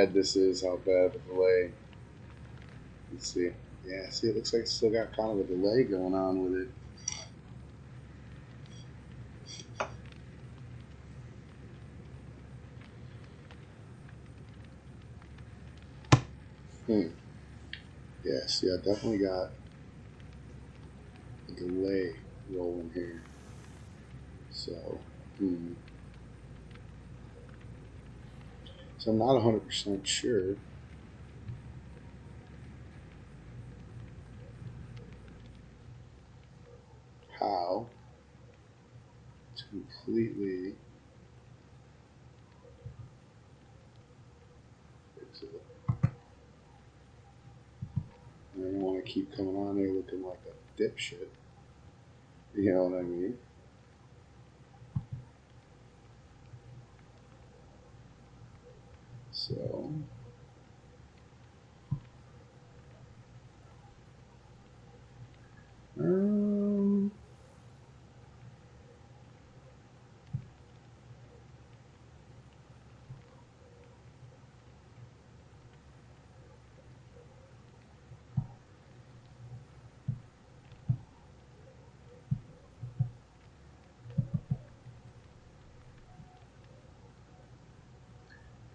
bad this is, how bad of a delay. Let's see. Yeah, see, it looks like it's still got kind of a delay going on with it. Yeah, see, I definitely got a delay rolling here. So, so I'm not 100% sure how to completely fix it. I don't want to keep coming on there looking like a dipshit. You know what I mean? So, um,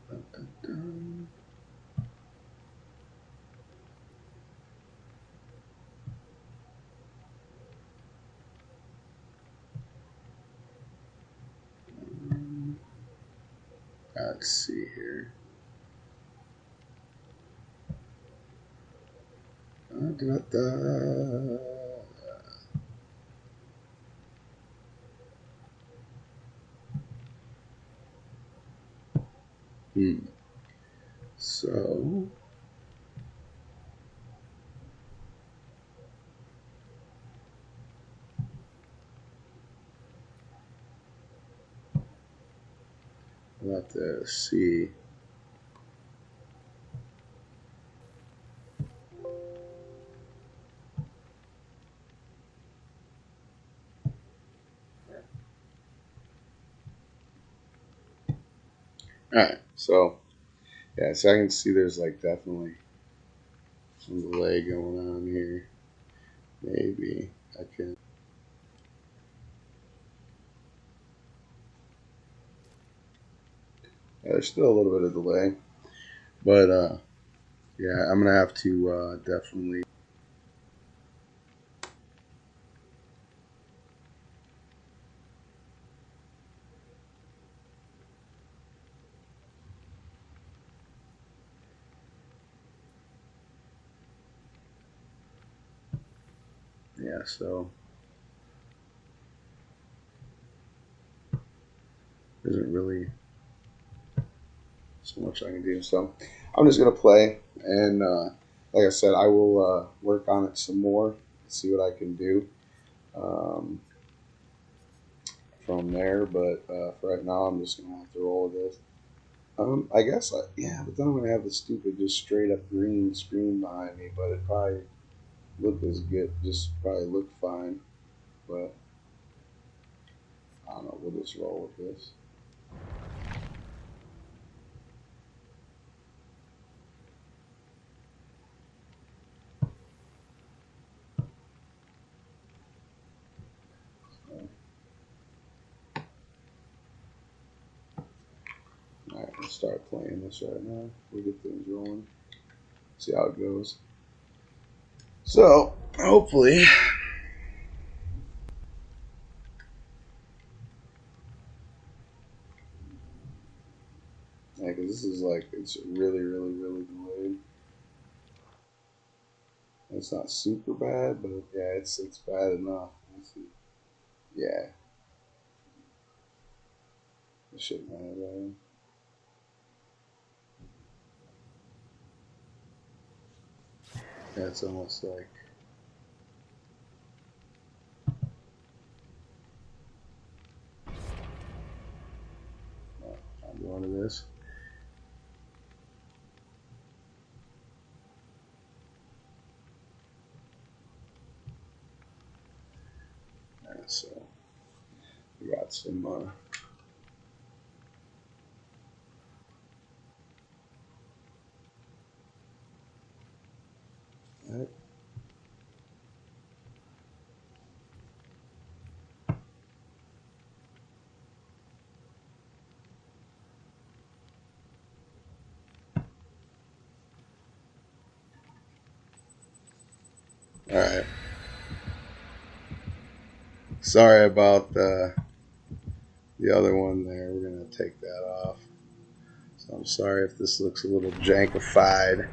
dun, dun, dun. Let's see here. Da, da, da. So, we'll have to see. Alright, so, yeah, so I can see there's like definitely some delay going on here. Maybe I can. Yeah, there's still a little bit of delay, but yeah, I'm gonna have to definitely. Yeah, so there isn't really so much I can do. So I'm just gonna play, and like I said, I will work on it some more, see what I can do from there. But for right now, I'm just gonna have to roll with this. I guess, yeah, but then I'm gonna have the stupid, just straight up green screen behind me, but it probably look as good, just probably look fine. But I don't know. We'll just roll with this. All right, let's start playing this right now. We get things rolling. See how it goes. So hopefully, yeah, because this is like it's really, really, really delayed. It's not super bad, but yeah, it's bad enough. Let's see. Yeah, it shouldn't have bad. Yeah, it's almost like I'm going to this. Yeah, so we got some. heck? All right. Sorry about the other one there. We're gonna take that off. So I'm sorry if this looks a little jankified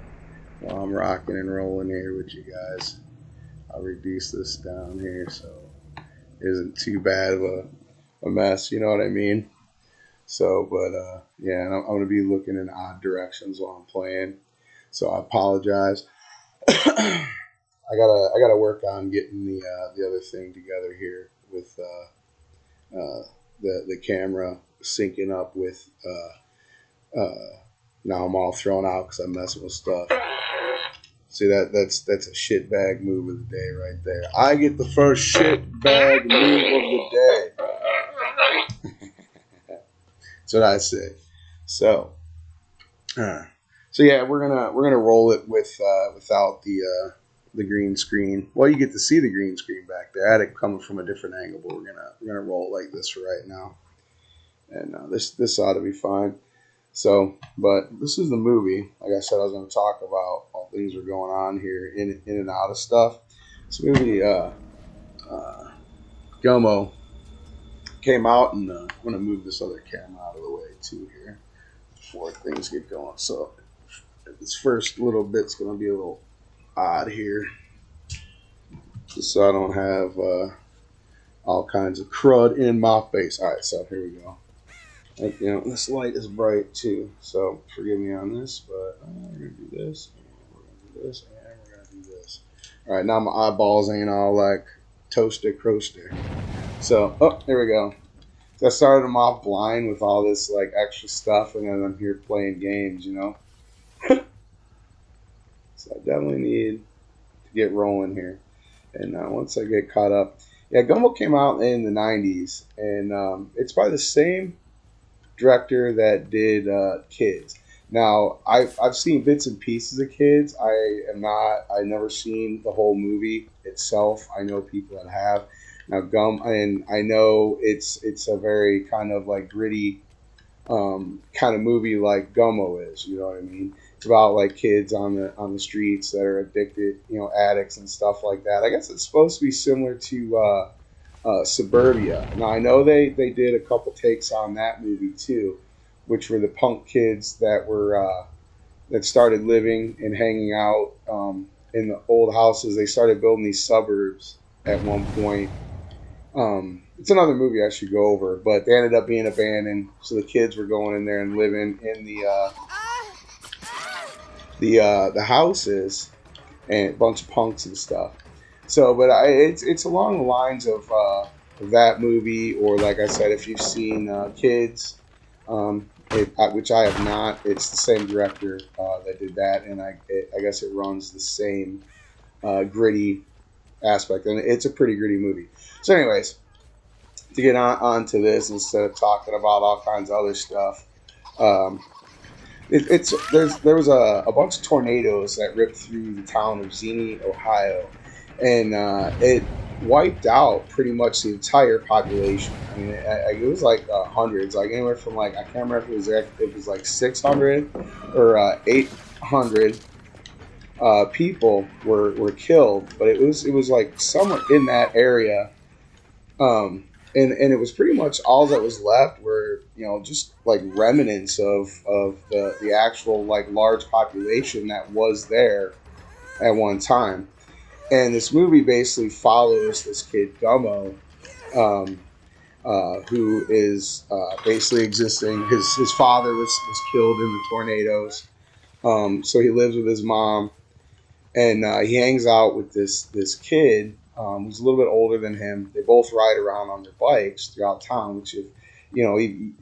while I'm rocking and rolling here with you guys. I'll reduce this down here so it isn't too bad of a mess. You know what I mean? So, but yeah, and I'm gonna be looking in odd directions while I'm playing. So I apologize. I gotta work on getting the other thing together here with the camera syncing up with. Now I'm all thrown out because I'm messing with stuff. See that's a shit bag move of the day right there. I get the first shit bag move of the day. That's what I say. So, so yeah, we're gonna roll it with without the green screen. Well, you get to see the green screen back there. I had it coming from a different angle, but we're gonna roll it like this for right now, and this ought to be fine. So, but this is the movie. Like I said, I was going to talk about all things are going on here in and out of stuff. This movie, Gummo, came out, and I'm going to move this other camera out of the way too here before things get going. So, this first little bit's going to be a little odd here, just so I don't have all kinds of crud in my face. All right, so here we go. Like, you know, this light is bright too, so forgive me on this, but we're gonna do this, and we're gonna do this, and we're gonna do this. All right, now my eyeballs ain't all like toaster croaster. So, oh, there we go. So I started them off blind with all this like extra stuff, and then I'm here playing games, you know. So I definitely need to get rolling here, and once I get caught up, yeah, Gummo came out in the '90s, and it's by the same director that did Kids. Now I've seen bits and pieces of Kids. I've never seen the whole movie itself. I know people that have. Now and I know it's a very kind of like gritty kind of movie like Gummo is. You know what I mean? It's about like kids on the streets that are addicted, you know, addicts and stuff like that. I guess it's supposed to be similar to Suburbia. Now I know they did a couple takes on that movie too, which were the punk kids that were that started living and hanging out in the old houses. They started building these suburbs at one point. It's another movie I should go over, but they ended up being abandoned, so the kids were going in there and living in the houses and a bunch of punks and stuff. So, but it's along the lines of that movie, or like I said, if you've seen Kids, which I have not, it's the same director that did that, and I guess it runs the same gritty aspect, and it's a pretty gritty movie. So, anyways, to get on to this instead of talking about all kinds of other stuff. There was a bunch of tornadoes that ripped through the town of Xenia, Ohio, and it wiped out pretty much the entire population. I mean, it was like hundreds, like anywhere from like I can't remember if it was like 600 or 800 people were killed, but it was like somewhere in that area. And it was pretty much all that was left were, you know, just like remnants of the actual like large population that was there at one time. And this movie basically follows this kid Gummo, who is basically existing. His father was killed in the tornadoes, so he lives with his mom, and he hangs out with this kid who's a little bit older than him. They both ride around on their bikes throughout town, which, if you know,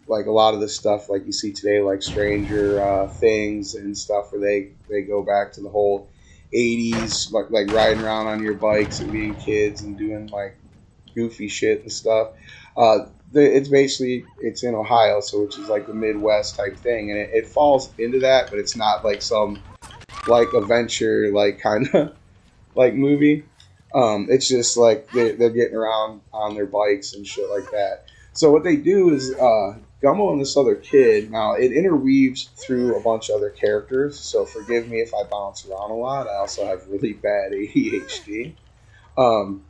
like a lot of this stuff like you see today, like Stranger Things and stuff, where they go back to the whole 80s, like riding around on your bikes and being kids and doing like goofy shit and stuff. It's in Ohio, so which is like the Midwest type thing, and it falls into that, but it's not like some like adventure like kind of like movie. It's just like they're getting around on their bikes and shit like that. So what they do is Gummo and this other kid. Now it interweaves through a bunch of other characters. So forgive me if I bounce around a lot. I also have really bad ADHD. Um,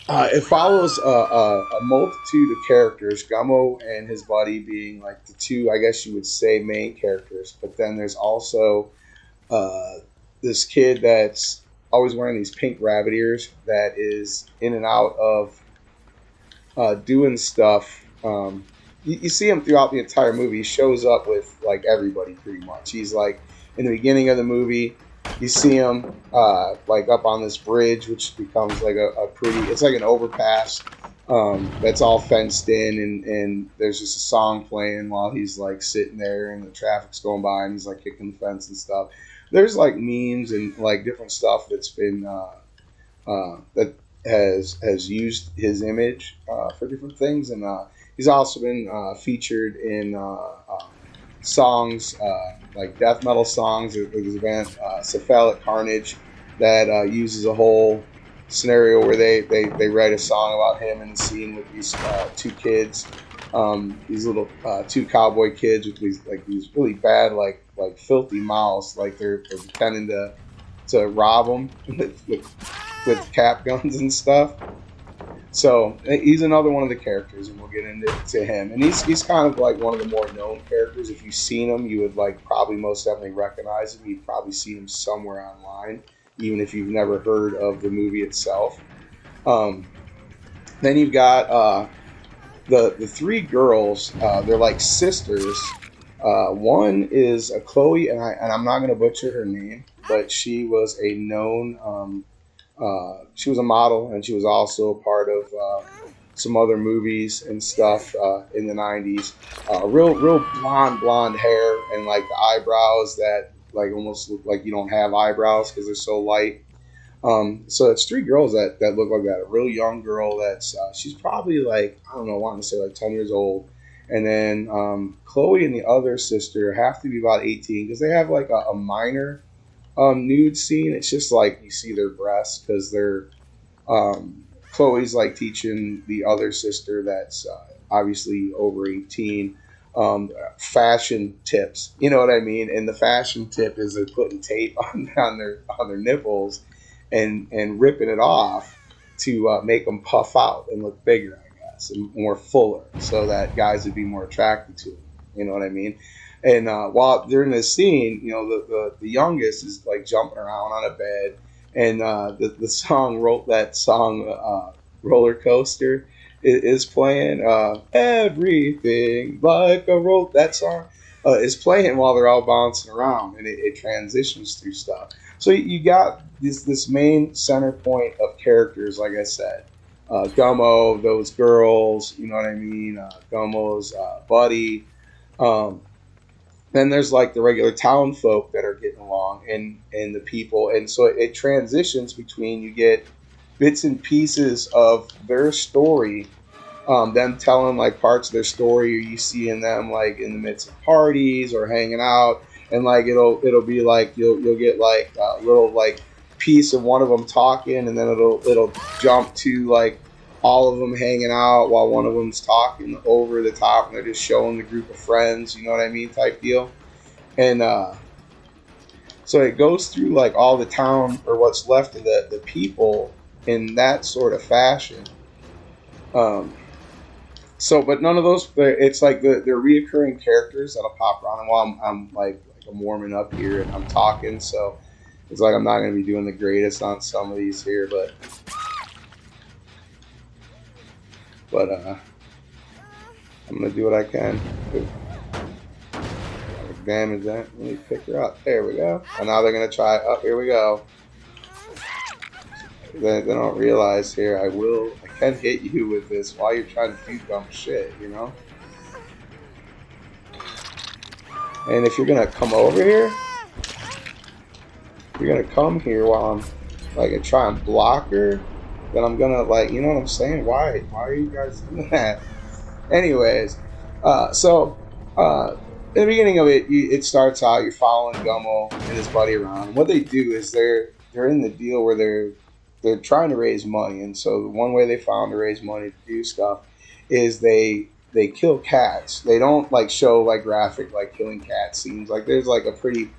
it follows a multitude of characters, Gummo and his buddy being like the two, I guess you would say, main characters. But then there's also uh, this kid that's always wearing these pink rabbit ears that is in and out of doing stuff. You see him throughout the entire movie. He shows up with like everybody pretty much. He's like in the beginning of the movie. You see him like up on this bridge, which becomes like a pretty. It's like an overpass that's all fenced in, and there's just a song playing while he's like sitting there, and the traffic's going by, and he's like kicking the fence and stuff. There's like memes and like different stuff that's been that has used his image for different things, and he's also been featured in songs like death metal songs. There's a band, Cephalic Carnage, that uses a whole scenario where they write a song about him in the scene with these two kids, these little two cowboy kids with these really bad like filthy mouths, like they're pretending to rob them with cap guns and stuff. So he's another one of the characters, and we'll get into him. And he's kind of like one of the more known characters. If you've seen him, you would like probably most definitely recognize him. You've probably seen him somewhere online, even if you've never heard of the movie itself. Then you've got the three girls. They're like sisters. One is a Chloe, and I'm not going to butcher her name, but she was a known. She was a model, and she was also a part of some other movies and stuff in the '90s. Real blonde hair, and like the eyebrows that like almost look like you don't have eyebrows because they're so light. So it's three girls that look like that. A real young girl that's she's probably like, I don't know, I want to say like 10 years old. And then Chloe and the other sister have to be about 18 because they have like a minor nude scene. It's just like you see their breasts because they're Chloe's like teaching the other sister that's obviously over 18 fashion tips. You know what I mean? And the fashion tip is they're putting tape on their nipples and ripping it off to make them puff out and look bigger, I guess, and more fuller, so that guys would be more attracted to them. You know what I mean? And while during this scene, you know, the youngest is like jumping around on a bed, and the song Roller Coaster is playing. Everything like a roll. That song is playing while they're all bouncing around, and it transitions through stuff. So you got this main center point of characters, like I said. Gummo, those girls, you know what I mean? Gummo's buddy. Then there's like the regular town folk that are getting along, and the people. And so it transitions between, you get bits and pieces of their story, them telling like parts of their story, or you seeing them like in the midst of parties or hanging out, and like it'll be like you'll get like a little like piece of one of them talking, and then it'll jump to like all of them hanging out while one of them's talking over the top, and they're just showing the group of friends, you know what I mean, type deal. And so it goes through like all the town, or what's left of the people, in that sort of fashion. So, but none of those, it's like they're reoccurring characters that'll pop around. And while I'm warming up here and I'm talking, so it's like I'm not going to be doing the greatest on some of these here, but I'm going to do what I can. Damage that. Let me pick her up. There we go. And now they're going to try. Oh, here we go. They don't realize here, I can hit you with this while you're trying to do dumb shit, you know? And if you're going to come over here, you're going to come here while I'm like, and try and block her, then I'm going to like, you know what I'm saying? Why are you guys doing that? Anyways, in the beginning of it, it starts out, you're following Gummo and his buddy around. And what they do is they're in the deal where they're trying to raise money, and so the one way they found to raise money to do stuff is they kill cats. They don't like show like graphic like killing cat scenes. Like there's like a pretty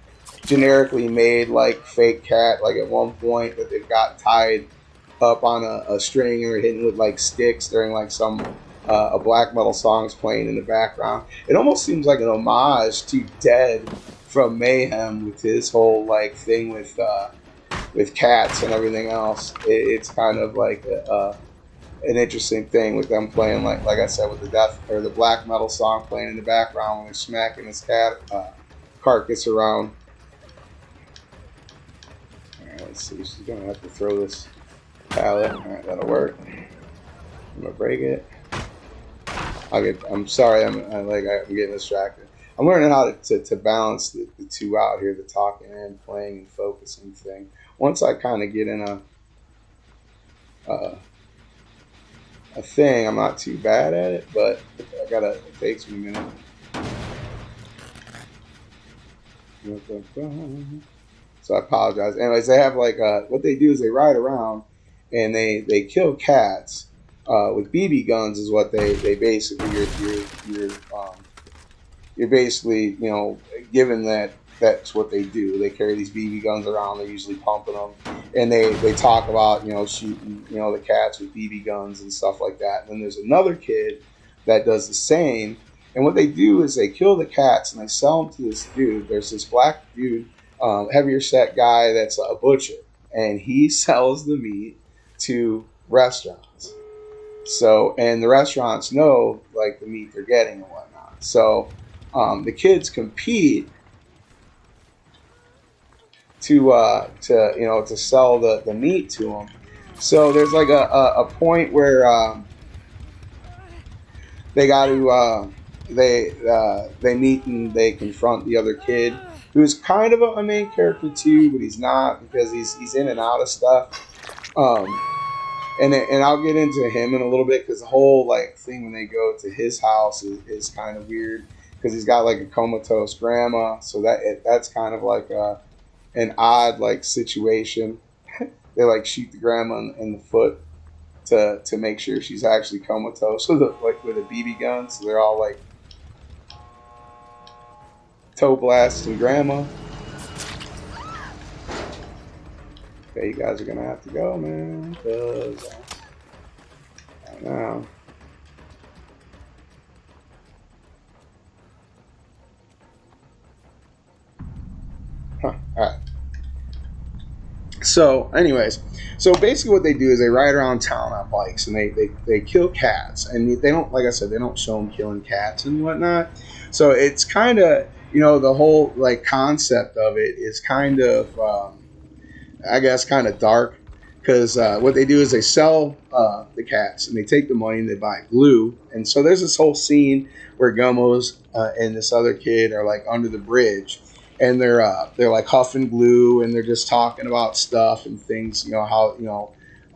generically made like fake cat like at one point that they've got tied up on a string and they're hitting with like sticks during like some a black metal song's playing in the background. It almost seems like an homage to Dead from Mayhem with his whole like thing with cats and everything else. It's kind of like an interesting thing with them playing like I said with the death or the black metal song playing in the background when they're smacking his cat carcass around. All right, let's see. She's gonna have to throw this pallet. All right, that'll work. I'm gonna break it. I'm sorry. I'm getting distracted. I'm learning how to balance the two out here, the talking and playing and focusing thing. Once I kind of get in a thing, I'm not too bad at it, but it takes me a minute. So I apologize. Anyways, they have like what they do is they ride around and they kill cats with BB guns. Is what they basically you're basically given that's what they do. They carry these BB guns around. They're usually pumping them, and they talk about shooting the cats with BB guns and stuff like that. And then there's another kid that does the same. And what they do is they kill the cats and they sell them to this dude. There's this black dude, heavier set guy that's a butcher, and he sells the meat to restaurants. So, and the restaurants know like the meat they're getting and whatnot. So the kids compete to sell the meat to them. So there's like a point where they got to they meet and they confront the other kid who's kind of a main character too, but he's not because he's in and out of stuff. And I'll get into him in a little bit because the whole like thing when they go to his house is kind of weird because he's got like a comatose grandma, so that's kind of like an odd like situation. They like shoot the grandma in the foot to make sure she's actually comatose with a BB gun, so they're all like toe blasting grandma. Okay, you guys are gonna have to go, man, because I know. Huh. All right. So, anyways, so basically what they do is they ride around town on bikes and they kill cats, and they don't, like I said, they don't show them killing cats and whatnot. So it's kind of the whole like concept of it is kind of I guess kind of dark because what they do is they sell the cats and they take the money and they buy glue. And so there's this whole scene where Gummo's and this other kid are like under the bridge and they're like huffing glue and they're just talking about stuff and things, how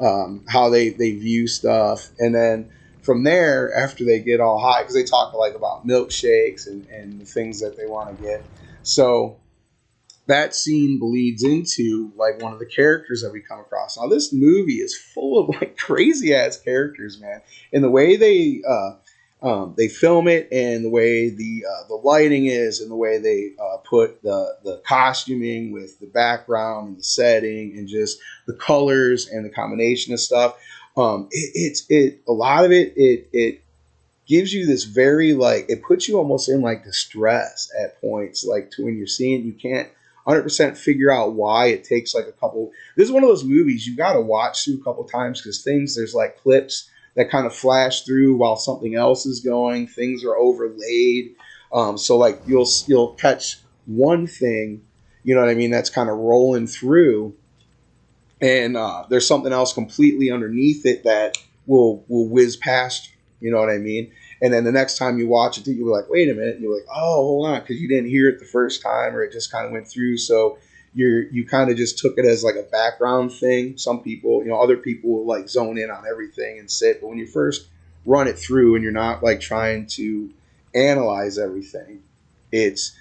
they view stuff. And then from there, after they get all high, because they talk like about milkshakes and the things that they want to get. So that scene bleeds into like one of the characters that we come across. Now this movie is full of like crazy ass characters, man. And the way they film it, and the way the lighting is, and the way they put the costuming with the background and the setting, and just the colors and the combination of stuff. A lot of it gives you this very like it puts you almost in like distress at points, like to when you're seeing you can't 100% figure out why. It takes like a couple. This is one of those movies you got to watch through a couple times because there's like clips that kind of flash through while something else is going. Things are overlaid, so like you'll catch one thing, you know what I mean, that's kind of rolling through, and there's something else completely underneath it that will whiz past you. You know what I mean? And then the next time you watch it, you're like, wait a minute. And you're like, oh, hold on, because you didn't hear it the first time, or it just kind of went through. So you kind of just took it as like a background thing. Some people, other people will like zone in on everything and sit. But when you first run it through and you're not like trying to analyze everything, it's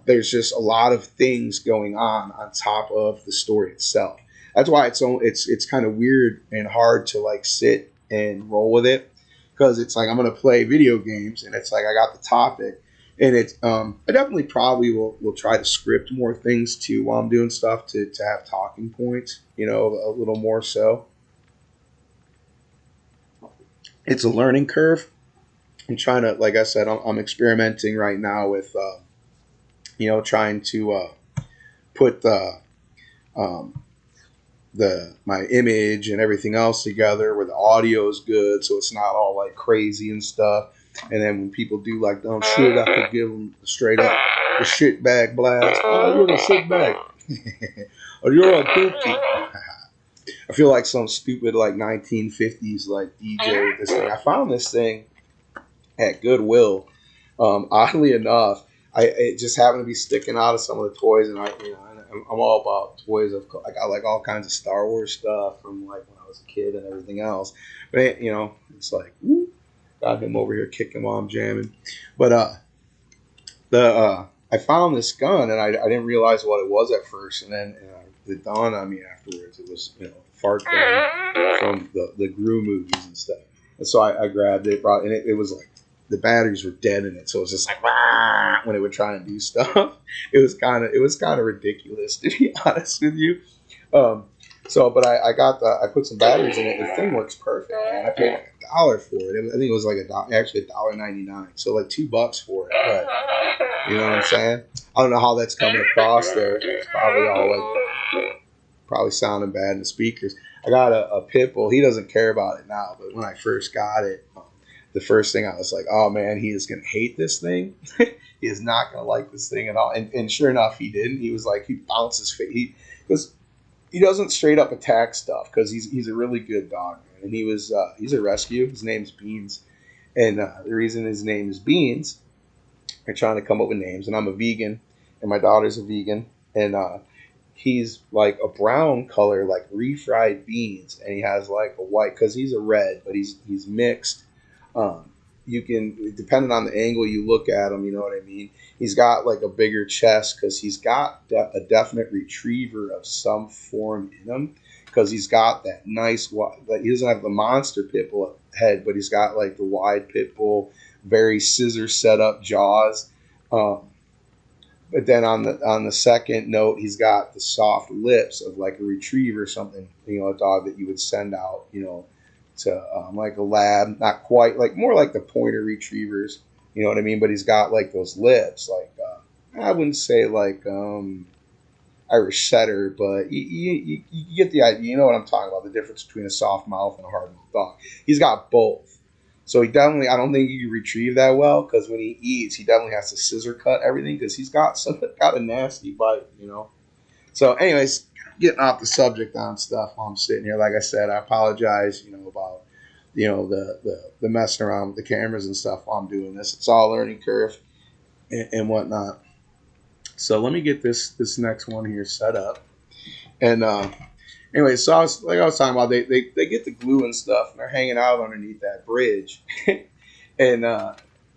there's just a lot of things going on top of the story itself. That's why it's kind of weird and hard to like sit and roll with it, because it's like I'm gonna play video games and it's like I got the topic, and it's I definitely probably will try to script more things too while I'm doing stuff to have talking points, you know, a little more so. It's a learning curve. I'm trying to, like I said, I'm experimenting right now with you know, trying to put um, the my image and everything else together where the audio is good, so it's not all like crazy and stuff. And then when people do like dumb shit, I could give them straight up the shit bag blast. Oh, you're the shit bag. Or you're a dookie. I feel like some stupid like 1950s like DJ with this thing. I found this thing at Goodwill. Oddly enough, it just happened to be sticking out of some of the toys, and I'm all about toys. I got like all kinds of Star Wars stuff from like when I was a kid and everything else. But you know, it's like woo, got him over here kicking while I'm jamming. But I found this gun, and I didn't realize what it was at first, and then it dawned on me afterwards. It was, you know, fart gun from the Gru movies and stuff. And so I grabbed it, and it was like the batteries were dead in it, so it was just like "Wah!" When it would try and do stuff. It was kind of ridiculous, to be honest with you. But I put some batteries in it. The thing works perfect, man. I paid like $1 for it. I think it was like actually $1.99, so like $2 for it. But you know what I'm saying? I don't know how that's coming across there. It's probably all like probably sounding bad in the speakers. I got a pit bull. He doesn't care about it now, but when I first got it, the first thing I was like, oh man, he is gonna hate this thing. He is not gonna like this thing at all. And sure enough, he didn't. He was like, he bounces face. Because he doesn't straight up attack stuff, because he's a really good dog, man. And he's a rescue. His name's Beans, and the reason his name is Beans, I'm trying to come up with names, and I'm a vegan, and my daughter's a vegan, and he's like a brown color, like refried beans, and he has like a white, because he's a red, but he's mixed. You can, depending on the angle you look at him, you know what I mean. He's got like a bigger chest because he's got a definite retriever of some form in him, because he's got that nice, like, he doesn't have the monster pit bull head, but he's got like the wide pit bull, very scissor set up jaws. But then on the second note, he's got the soft lips of like a retriever, something, you know, a dog that you would send out, you know, to like a lab, not quite, like more like the pointer retrievers, you know what I mean? But he's got like those lips, like I wouldn't say like Irish setter, but you get the idea. You know what I'm talking about? The difference between a soft mouth and a hard mouth dog. He's got both. So he definitely, I don't think he can retrieve that well, because when he eats, he definitely has to scissor cut everything, because he's got a nasty bite, you know. So, anyways, getting off the subject on stuff while I'm sitting here. Like I said, I apologize, you know, about, you know, the messing around with the cameras and stuff while I'm doing this. It's all learning curve and whatnot. So let me get this next one here set up. And anyway, so I was talking about, they get the glue and stuff, and they're hanging out underneath that bridge. And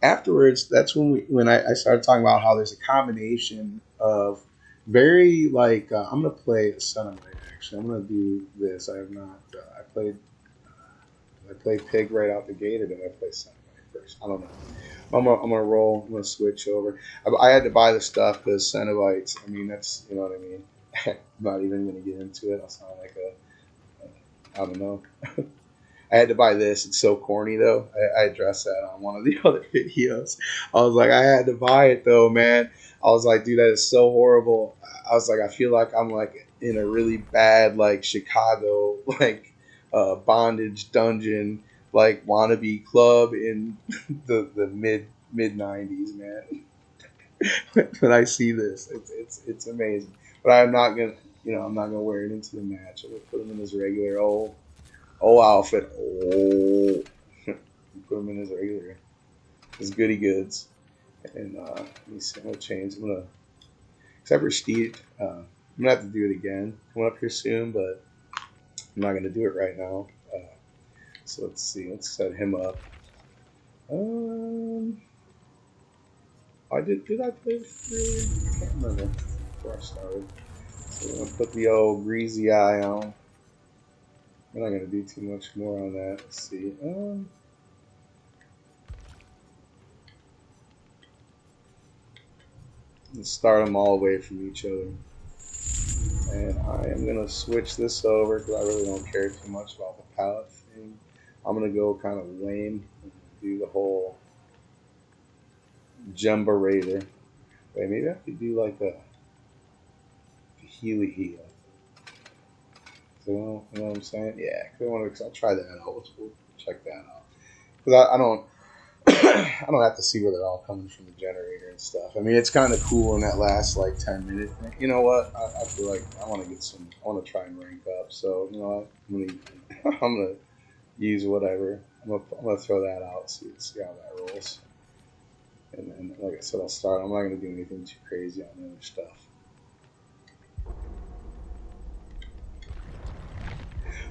afterwards, that's when I started talking about how there's a combination of very like I'm gonna play a Cenobite. Actually, I'm gonna do this. I have not. I played Pig right out the gate, or did I play Cenobite first? I don't know. I'm gonna roll. I'm gonna switch over. I had to buy the stuff because Cenobites. I mean, that's, you know what I mean. I'm not even gonna get into it. I'll sound like I don't know. I had to buy this. It's so corny though. I addressed that on one of the other videos. I was like, I had to buy it though, man. I was like, dude, that is so horrible. I was like, I feel like I'm like in a really bad like Chicago like bondage dungeon like wannabe club in the mid 90s, man. When I see this, it's amazing. But I'm not gonna, you know, I'm not gonna wear it into the match. I'm gonna put him in his regular old outfit. Oh, put him in his regular, his goody goods. And let me see. I'm gonna change. Except for Steve, I'm gonna have to do it again. Coming up here soon, but I'm not gonna do it right now. So let's see. Let's set him up. Did I play this earlier? I can't remember before I started. So we're gonna put the old greasy eye on. We're not gonna do too much more on that. Let's see. Let's start them all away from each other. And I am gonna switch this over because I really don't care too much about the palette thing. I'm gonna go kind of lame and do the whole Jemberator. Wait, maybe I could do like a Healy Heal. So, you know what I'm saying? Yeah, cause I'll try that out. We'll check that out. Because I don't, I don't have to see where they're all coming from the generator and stuff. I mean, it's kind of cool in that last like 10 minute thing. You know what? I feel like I want to get some. I want to try and rank up. So you know what? I'm gonna use whatever. I'm gonna throw that out. See how that rolls. And then, like I said, I'll start. I'm not gonna do anything too crazy on the other stuff.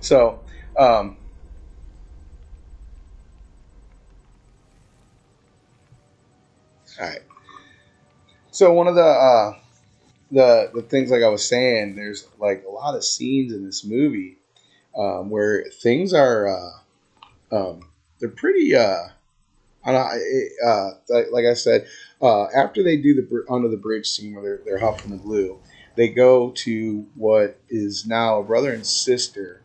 So, all right. So one of the things like I was saying, there's like a lot of scenes in this movie where things are they're pretty like I said, after they do the under the bridge scene where they're huffing the glue, they go to what is now a brother and sister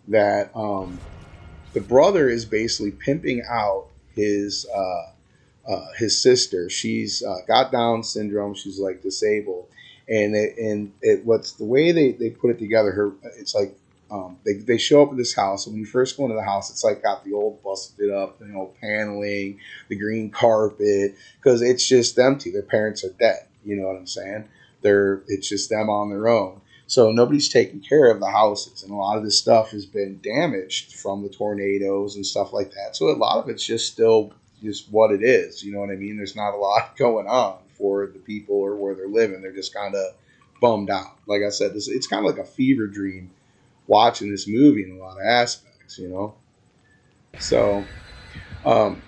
that the brother is basically pimping out his sister. She's got Down syndrome. She's like disabled, what's the way they put it together. It's like they show up at this house, and when you first go into the house, it's like got the old busted up, paneling, the green carpet, because it's just empty. Their parents are dead. You know what I'm saying? It's just them on their own. So nobody's taking care of the houses, and a lot of this stuff has been damaged from the tornadoes and stuff like that. So a lot of it's just still just what it is. You know what I mean? There's not a lot going on for the people or where they're living. They're just kind of bummed out. Like I said, it's kind of like a fever dream watching this movie in a lot of aspects. So um,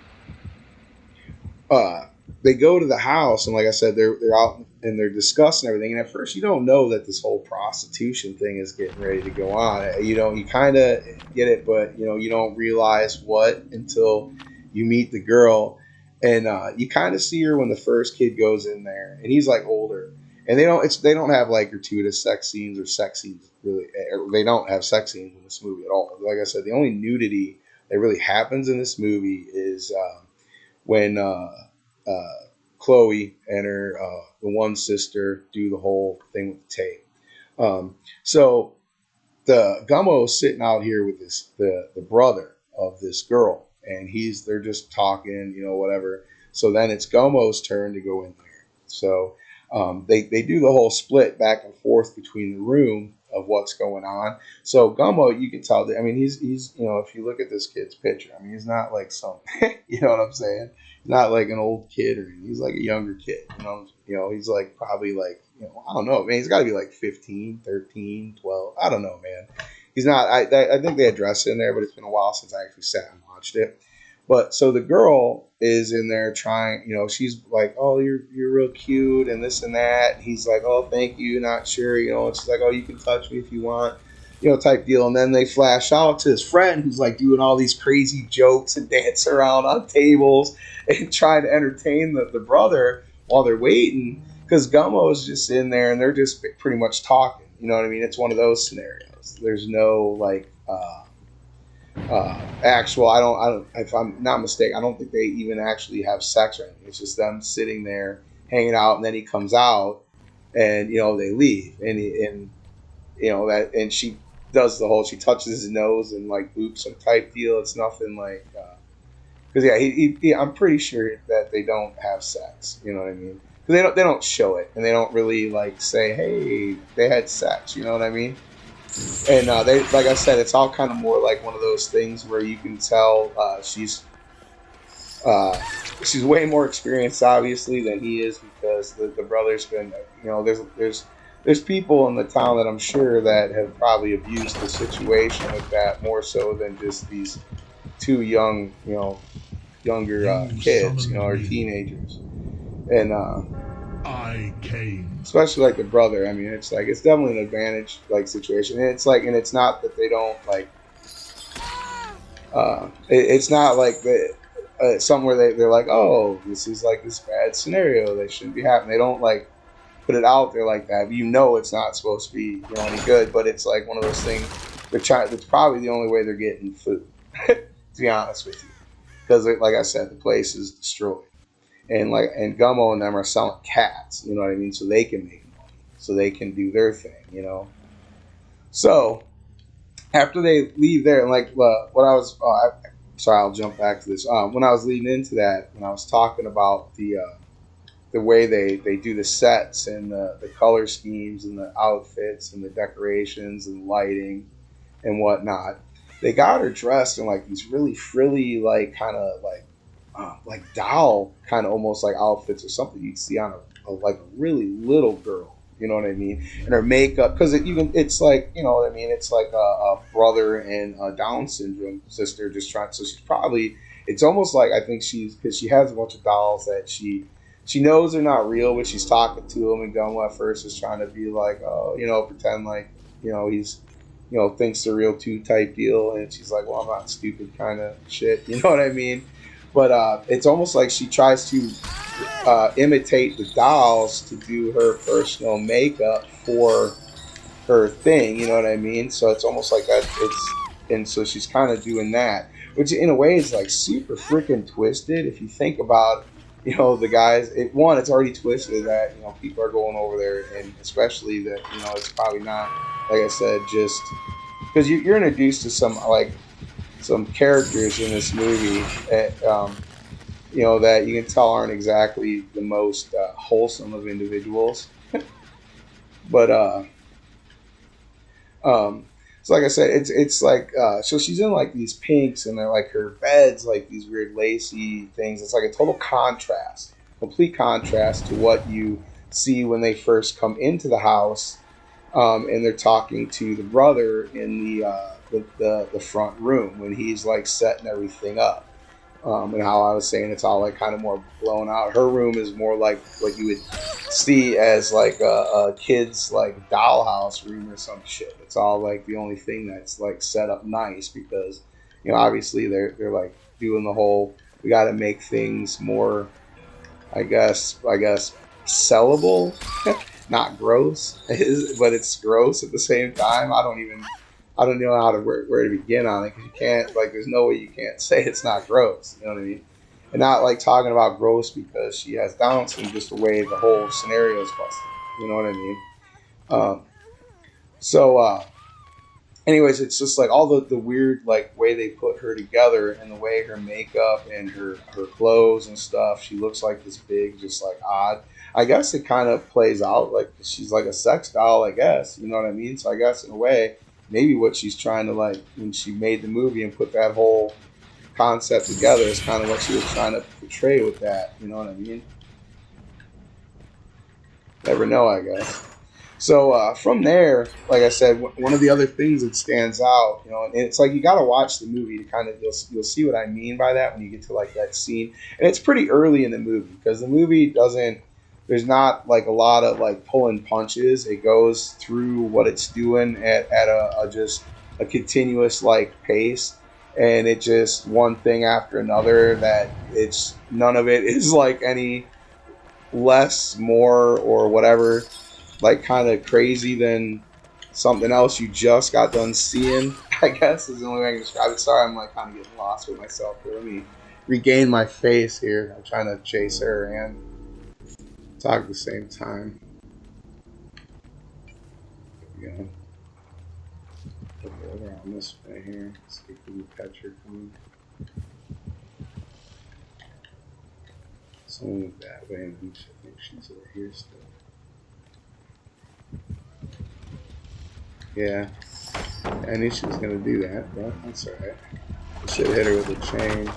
they go to the house, and like I said, they're out and they're discussing everything. And at first, you don't know that this whole prostitution thing is getting ready to go on. You kind of get it, but you don't realize what until you meet the girl, and you kind of see her when the first kid goes in there, and he's like older, and they don't have like gratuitous sex scenes or sex scenes really. They don't have sex scenes in this movie at all. Like I said, the only nudity that really happens in this movie is when Chloe and her the one sister do the whole thing with the tape. So the Gummo is sitting out here with the brother of this girl, and they're just talking, whatever. So then it's Gummo's turn to go in there. So they do the whole split back and forth between the room of what's going on. So Gummo, you can tell that. I mean, he's if you look at this kid's picture, I mean, he's not like some, you know what I'm saying? He's not like an old kid, or he's like a younger kid. He's like probably like I don't know, man. He's got to be like 15, 13, 12. I don't know, man. He's not. I think they addressed it in there, but it's been a while since I actually sat and watched it. But so the girl is in there trying, she's like, oh, you're real cute and this and that. And he's like, oh, thank you, not sure, and she's like, oh, you can touch me if you want, type deal. And then they flash out to his friend who's like doing all these crazy jokes and dancing around on tables and trying to entertain the brother while they're waiting, because Gummo is just in there and they're just pretty much talking. You know what I mean? It's one of those scenarios. There's no like actual. I don't. If I'm not mistaken, I don't think they even actually have sex or anything. It's just them sitting there hanging out, and then he comes out, and they leave, and and she does the whole. She touches his nose and like boops him type deal. It's nothing like because I'm pretty sure that they don't have sex. You know what I mean? Because they don't show it, and they don't really like say, hey, they had sex. You know what I mean? And they, like I said, it's all kind of more like one of those things where you can tell she's way more experienced, obviously, than he is, because the brother's been, there's people in the town that I'm sure that have probably abused the situation with that more so than just these two younger kids, or teenagers. And I came. especially like the brother. I mean, it's like it's definitely an advantage like situation. And it's like, and it's not that they don't like. It's not like the something where they're like, oh, this is like this bad scenario. They shouldn't be happening. They don't like put it out there like that. You know, it's not supposed to be any good. But it's like one of those things. They're trying. It's probably the only way they're getting food. To be honest with you, because like I said, the place is destroyed. And Gummo and them are selling cats, you know what I mean, so they can make money, so they can do their thing. So after they leave there, and like what I was, sorry, I'll jump back to this. When I was leading into that, when I was talking about the way they do the sets and the color schemes and the outfits and the decorations and lighting and whatnot. They got her dressed in like these really frilly, like kind of like doll kind of almost like outfits or something you'd see on like a really little girl. You know what I mean? And her makeup, because it's like, you know what I mean? It's like a brother and a Down syndrome sister just trying. So she's probably. It's almost like I think because she has a bunch of dolls that she knows they're not real, but she's talking to them. And Gummo at first is trying to be like, oh, pretend like he's thinks they're real too type deal, and she's like, well, I'm not stupid kind of shit. You know what I mean? But it's almost like she tries to imitate the dolls to do her personal makeup for her thing. You know what I mean? So it's almost like that. And so she's kind of doing that, which in a way is like super freaking twisted if you think about. The guys. It's already twisted that people are going over there, and especially that it's probably not, like I said, just because you're introduced to some characters in this movie that that you can tell aren't exactly the most wholesome of individuals. But um, so like I said, it's like so she's in like these pinks, and they're like her beds like these weird lacy things. It's like a total contrast, complete contrast to what you see when they first come into the house. And they're talking to the brother in the front room when he's like setting everything up. And how I was saying it's all like kind of more blown out. Her room is more like what you would see as like a kid's like dollhouse room or some shit. It's all like the only thing that's like set up nice because obviously they're like doing the whole we got to make things more I guess sellable, not gross, but it's gross at the same time. I don't know how to where to begin on it because you can't like there's no way you can't say it's not gross. You know what I mean? And not like talking about gross because she has Down syndrome, just the way the whole scenario is busted. You know what I mean? Um, so anyways, it's just like all the weird like way they put her together and the way her makeup and her clothes and stuff. She looks like this big, just like odd. I guess it kind of plays out like she's like a sex doll. I guess you know what I mean. So I guess in a way, maybe what she's trying to like when she made the movie and put that whole concept together is kind of what she was trying to portray with that. You know what I mean? Never know, I guess. So from there, like I said, one of the other things that stands out, and it's like you got to watch the movie to kind of you'll see what I mean by that when you get to like that scene, and it's pretty early in the movie because the movie doesn't. There's not like a lot of like pulling punches. It goes through what it's doing at a just a continuous like pace, and it just one thing after another that it's none of it is like any less, more, or whatever like kind of crazy than something else you just got done seeing. I guess is the only way I can describe it. Sorry, I'm like kind of getting lost with myself here. Let me regain my face here. I'm trying to chase her and talk at the same time. There we go. Put the other on this way here. See if we can catch her coming. So move that way, and I think she's over here still. Yeah, I knew she was going to do that, but that's alright. I should have hit her with a chain.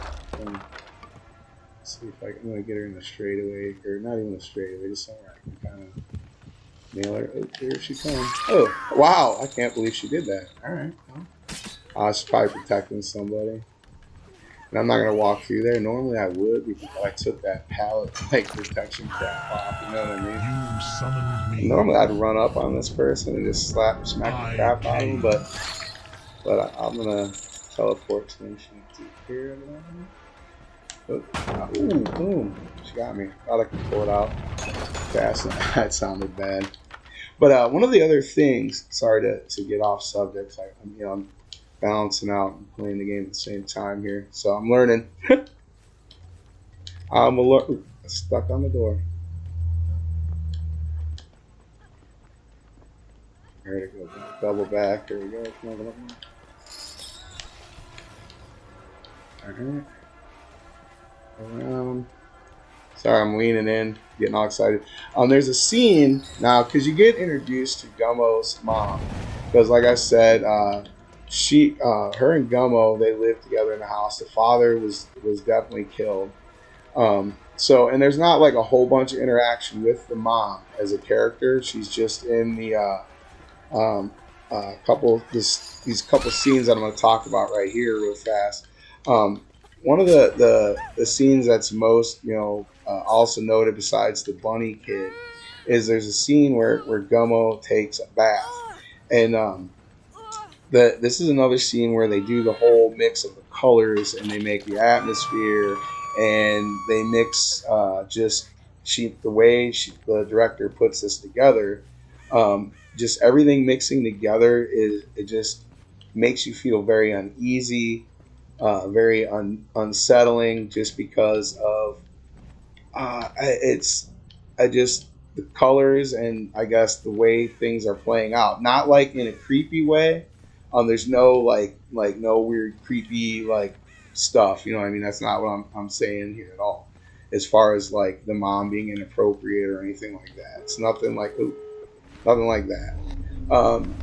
See if I'm going to get her in a straightaway, or not even a straightaway, just somewhere I can kind of nail her. Oh, there she comes. Oh, wow, I can't believe she did that. Alright, well, I was probably protecting somebody. And I'm not gonna walk through there. Normally I would because I took that pallet like protection crap off. You know what I mean? You summoned And me. normally I'd run up on this person and just smack the I crap out of him, came. but I'm gonna teleport to him. She can take care of that. Oh, ooh, boom! She got me. Thought I could pull it out fast. That sounded bad. But one of the other things. Sorry to get off subject. I'm balancing out and playing the game at the same time here, so I'm learning. I'm stuck on the door. There to go. Double back. There we go. Come on, come on. Alright. Around. Sorry, I'm leaning in, getting all excited. There's a scene now because you get introduced to Gummo's mom. Because, like I said, her and Gummo, they lived together in the house. The father was definitely killed. And there's not like a whole bunch of interaction with the mom as a character. She's just in the these couple scenes that I'm going to talk about right here real fast. One of the scenes that's most also noted besides the bunny kid is there's a scene where Gummo takes a bath, and this is another scene where they do the whole mix of the colors and they make the atmosphere and they mix the director puts this together. Just everything mixing together it just makes you feel very uneasy, very unsettling, just because of it's I just the colors and I guess the way things are playing out. Not like in a creepy way. There's no no weird creepy stuff. You know what I mean? That's not what I'm saying here at all. As far as like the mom being inappropriate or anything like that, it's nothing like that. Um,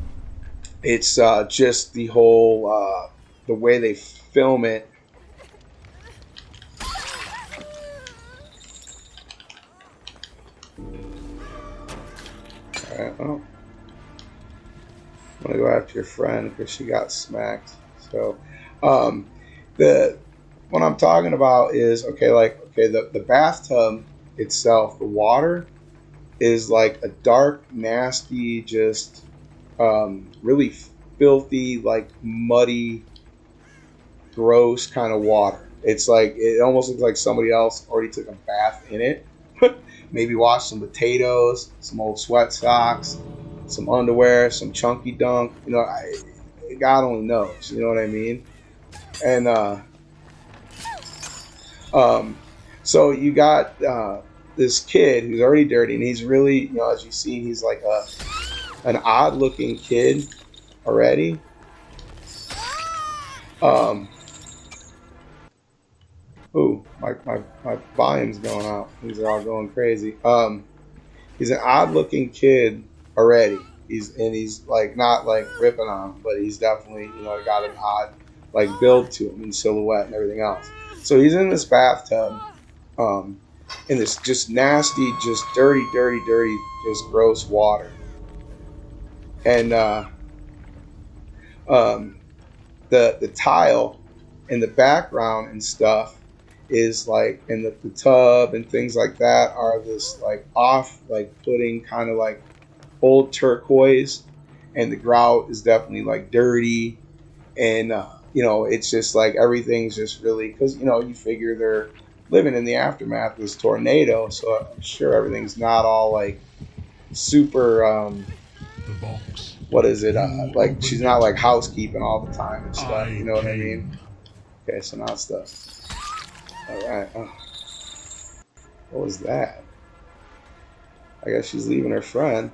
it's just the whole the way they film it. All right, well, I'm gonna go after your friend because she got smacked. So, um, the what I'm talking about is the bathtub itself, the water is like a dark, nasty, just really filthy, like muddy, gross kind of water. It's like it almost looks like somebody else already took a bath in it. Maybe washed some potatoes, some old sweat socks, some underwear, some chunky dunk. God only knows. You know what I mean? And um, so you got this kid who's already dirty, and he's really, as you see, he's like an odd looking kid already. Um, ooh, my volume's going out. These are all going crazy. He's an odd looking kid already. He's like not like ripping on him, but he's definitely got an odd like build to him and silhouette and everything else. So he's in this bathtub, um, in this just nasty, just dirty, dirty, dirty, just gross water, and um, the tile in the background and stuff is like in the tub and things like that are this like off like putting kind of like old turquoise, and the grout is definitely like dirty, and it's just like everything's just really because you figure they're living in the aftermath of this tornado, so I'm sure everything's not all like super The box. what is it You like she's opened not like it. housekeeping all the time and stuff, you I know what I mean? came. Okay, so now stuff. All right. What was that? I guess she's leaving her friend.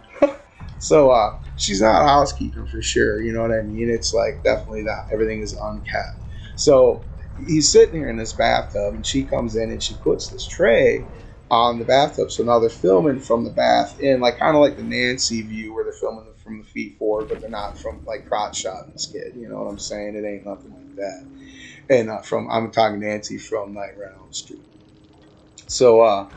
So she's not housekeeping for sure. You know what I mean? It's like definitely that everything is unkept. So he's sitting here in this bathtub, and she comes in and she puts this tray on the bathtub. So now they're filming from the bath in like kind of like the Nancy view where they're filming from the feet forward, but they're not from like crotch shot this kid. You know what I'm saying? It ain't nothing like that. And I'm talking Nancy from Nightmare on Elm Street. So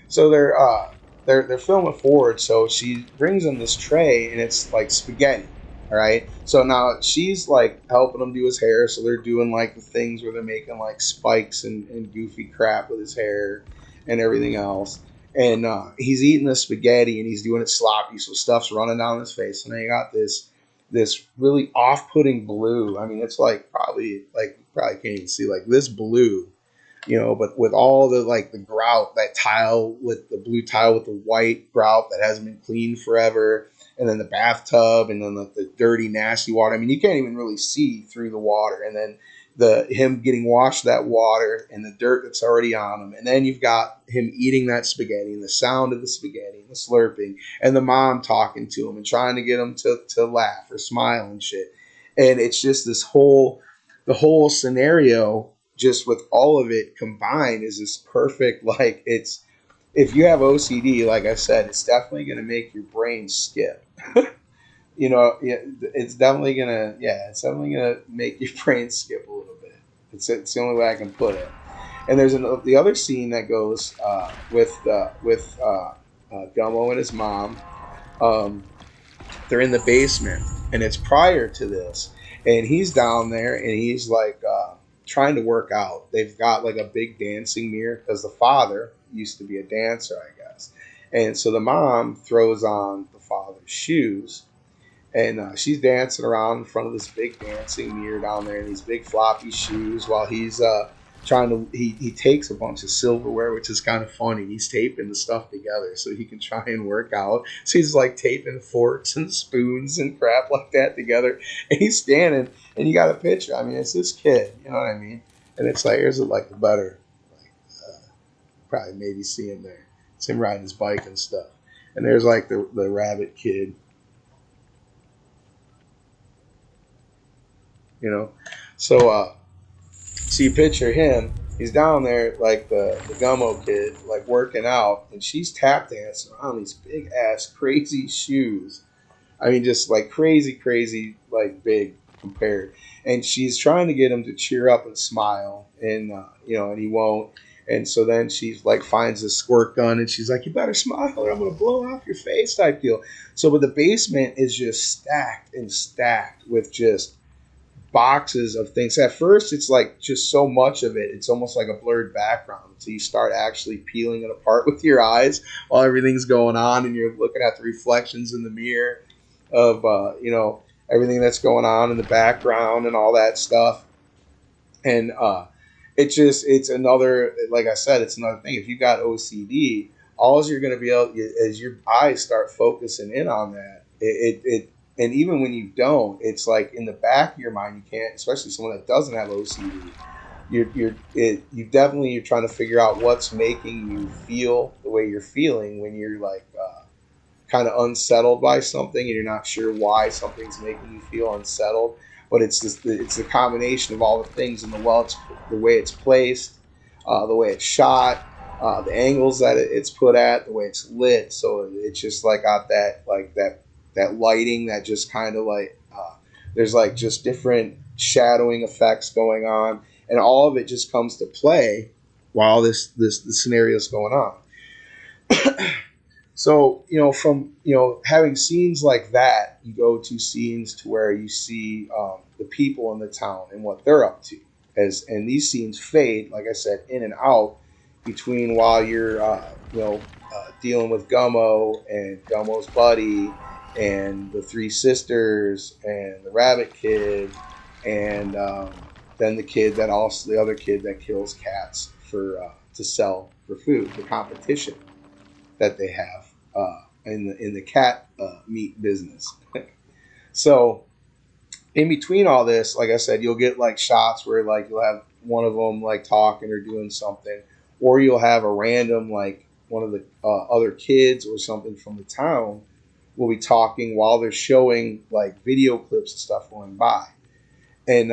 so they're filming forward. So she brings them this tray, and it's like spaghetti. All right. So now she's like helping him do his hair. So they're doing like the things where they're making like spikes and goofy crap with his hair and everything else. And he's eating the spaghetti and he's doing it sloppy. So stuff's running down his face. And then you got this really off-putting blue. I mean, it's like probably can't even see like this blue, but with all the like the grout, that tile with the blue tile with the white grout that hasn't been cleaned forever, and then the bathtub, and then the dirty, nasty water. I mean, you can't even really see through the water, and then him getting washed that water and the dirt that's already on him, and then you've got him eating that spaghetti and the sound of the spaghetti and the slurping, and the mom talking to him and trying to get him to laugh or smile and shit, and it's just the whole scenario just with all of it combined is this perfect, like it's if you have OCD, like I said, it's definitely going to make your brain skip. Yeah, it's definitely gonna make your brain skip a little bit. It's the only way I can put it. And there's the other scene that goes with Gummo and his mom. Um, they're in the basement, and it's prior to this, and he's down there, and he's like trying to work out. They've got like a big dancing mirror because the father used to be a dancer, I guess, and so the mom throws on the father's shoes, and she's dancing around in front of this big dancing mirror down there in these big floppy shoes while he's trying to he takes a bunch of silverware, which is kind of funny. He's taping the stuff together so he can try and work out. So he's like taping forks and spoons and crap like that together, and he's standing, and you got a picture. I mean, it's this kid, you know what I mean? And it's like here's like a better, like probably maybe see him there. It's him riding his bike and stuff, and there's like the rabbit kid, you know. So you picture him. He's down there like the Gummo kid, like working out, and she's tap dancing around these big ass crazy shoes. I mean, just like crazy, crazy, like big compared. And she's trying to get him to cheer up and smile, and and he won't. And so then she's like finds a squirt gun, and she's like, "You better smile, or I'm gonna blow off your face," type deal. So, but the basement is just stacked and stacked with just boxes of things. At first, it's like just so much of it, it's almost like a blurred background until you start actually peeling it apart with your eyes while everything's going on and you're looking at the reflections in the mirror of, everything that's going on in the background and all that stuff. And it's another, like I said, it's another thing. If you got OCD, all you're going to be able, as your eyes start focusing in on that, and even when you don't, it's like in the back of your mind, you can't, especially someone that doesn't have OCD. You're trying to figure out what's making you feel the way you're feeling when you're like kind of unsettled by something and you're not sure why something's making you feel unsettled. But it's the combination of all the things and the way it's placed, the way it's shot, the angles that it's put at, the way it's lit. So it's just like got that lighting that just kind of like there's like just different shadowing effects going on, and all of it just comes to play while this scenario is going on. So from having scenes like that, you go to scenes to where you see the people in the town and what they're up to, and these scenes fade, like I said, in and out between while you're dealing with Gummo and Gummo's buddy and the three sisters and the rabbit kid, and then the other kid that kills cats for to sell for food, the competition that they have in the cat meat business. So in between all this, like I said, you'll get like shots where like you'll have one of them like talking or doing something, or you'll have a random like one of the other kids or something from the town will be talking while they're showing like video clips and stuff going by, and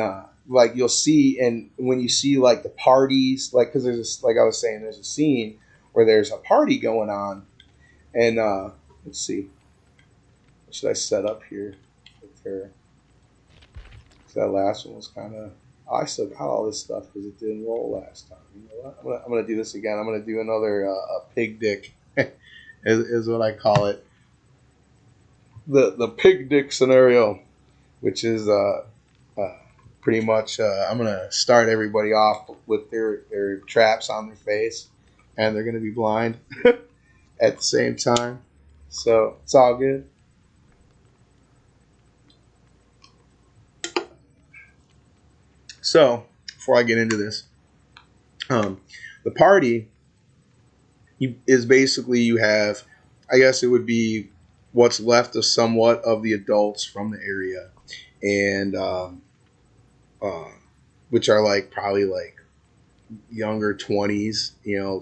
like you'll see, and when you see like the parties, like because like I was saying, there's a scene where there's a party going on, and let's see, what should I set up here with her? So that last one was kind of. I still got all this stuff because it didn't roll last time. You know what? I'm gonna do this again. I'm gonna do another pig dick, is what I call it. The pig dick scenario. which is uh, pretty much. I'm gonna start everybody off with their traps on their face, and they're gonna be blind at the same time. So it's all good. So before I get into this, um, the party is basically you have, I guess it would be what's left of somewhat of the adults from the area, and uh, which are like probably like younger 20s,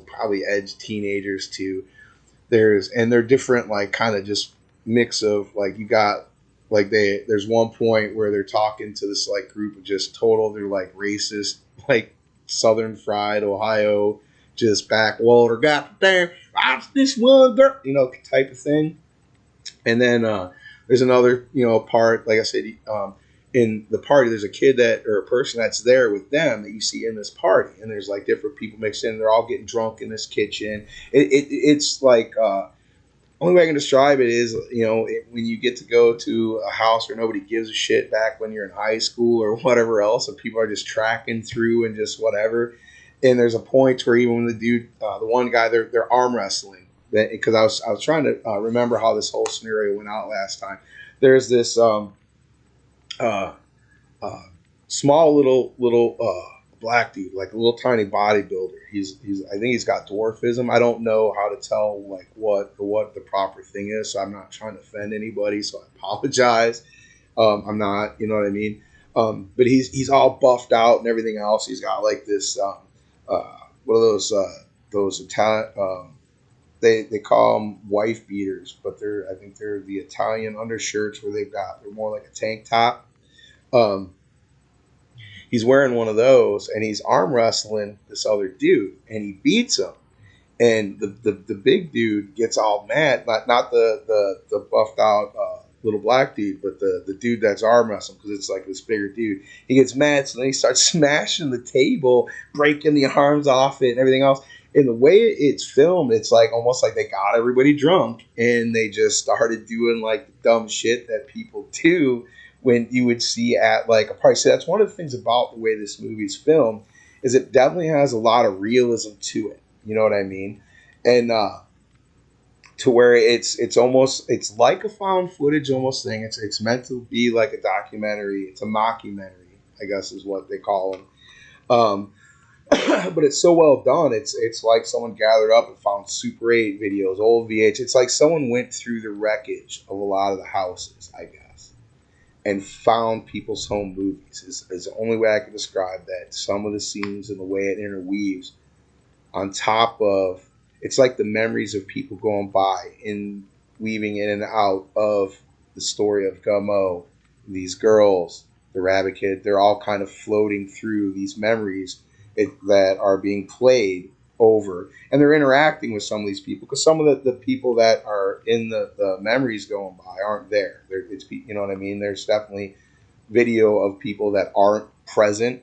probably edge teenagers too. They're different, like kind of just mix of like you got like there's one point where they're talking to this like group of just total, they're like racist, like Southern fried Ohio, just backwater, goddamn, watch this one girl, type of thing. And then there's another, part, like I said, in the party, there's a kid that or a person that's there with them that you see in this party, and there's like different people mixed in. They're all getting drunk in this kitchen. It's like only way I can describe it is, when you get to go to a house where nobody gives a shit back when you're in high school or whatever else, and people are just tracking through and just whatever. And there's a point where even when the dude, the one guy, they're arm wrestling. Because I was trying to remember how this whole scenario went out last time. There's this uh, uh, small little black dude, like a little tiny bodybuilder. He's I think he's got dwarfism. I don't know how to tell like what the proper thing is, so I'm not trying to offend anybody. So I apologize. I'm not, you know what I mean. But he's all buffed out and everything else. He's got like this one of those Italian. They call them wife beaters, but I think they're the Italian undershirts where they're more like a tank top. Um, he's wearing one of those, and he's arm wrestling this other dude, and he beats him. And the big dude gets all mad, not the buffed out little black dude, but the dude that's arm wrestling, because it's like this bigger dude. He gets mad, so then he starts smashing the table, breaking the arms off it, and everything else. And the way it's filmed, it's like almost like they got everybody drunk, and they just started doing like the dumb shit that people do when you would see at like a party. So that's one of the things about the way this movie's filmed, is it definitely has a lot of realism to it. You know what I mean? And to where it's almost, it's like a found footage almost thing. It's meant to be like a documentary. It's a mockumentary, I guess is what they call them. Um, but it's so well done. It's like someone gathered up and found Super 8 videos, old VH. It's like someone went through the wreckage of a lot of the houses, I guess, and found people's home movies. Is the only way I can describe that. Some of the scenes and the way it interweaves on top of, it's like the memories of people going by in weaving in and out of the story of Gummo, these girls, the rabbit kid. They're all kind of floating through these memories that are being played over, and they're interacting with some of these people, because some of the people that are in the memories going by aren't there. You know what I mean. There's definitely video of people that aren't present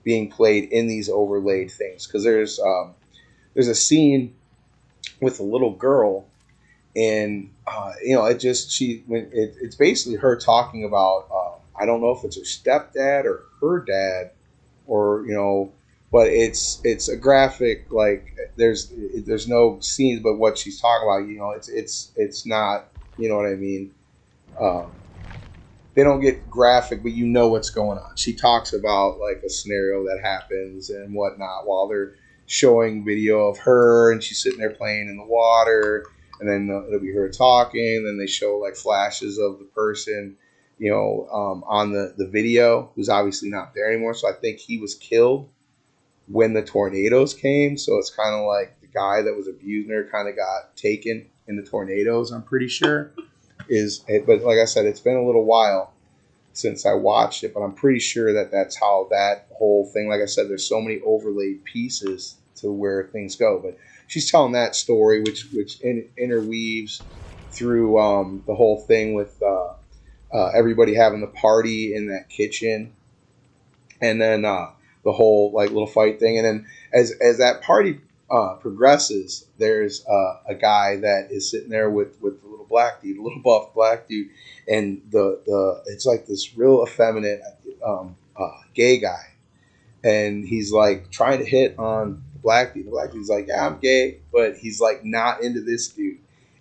being played in these overlaid things, because there's a scene with a little girl, and it just it's basically her talking about I don't know if it's her stepdad or her dad, or but it's a graphic, like there's no scenes, but what she's talking about, it's not, you know what I mean. um, they don't get graphic, but you know what's going on. She talks about like a scenario that happens and whatnot while they're showing video of her, and she's sitting there playing in the water, and then it'll be her talking. And then they show like flashes of the person, on the video, who's obviously not there anymore. So I think he was killed when the tornadoes came. So it's kind of like the guy that was abusing her kind of got taken in the tornadoes, I'm pretty sure. But like I said, it's been a little while since I watched it, but I'm pretty sure that that's how that whole thing, like I said, there's so many overlaid pieces to where things go. But she's telling that story, which interweaves through the whole thing with everybody having the party in that kitchen, and then the whole like little fight thing. And then as that party progresses, there's a guy that is sitting there with the little a black dude, a little buff black dude, and the it's like this real effeminate gay guy, and he's like trying to hit on the black dude. The black dude's like, yeah, I'm gay, but he's like not into this dude.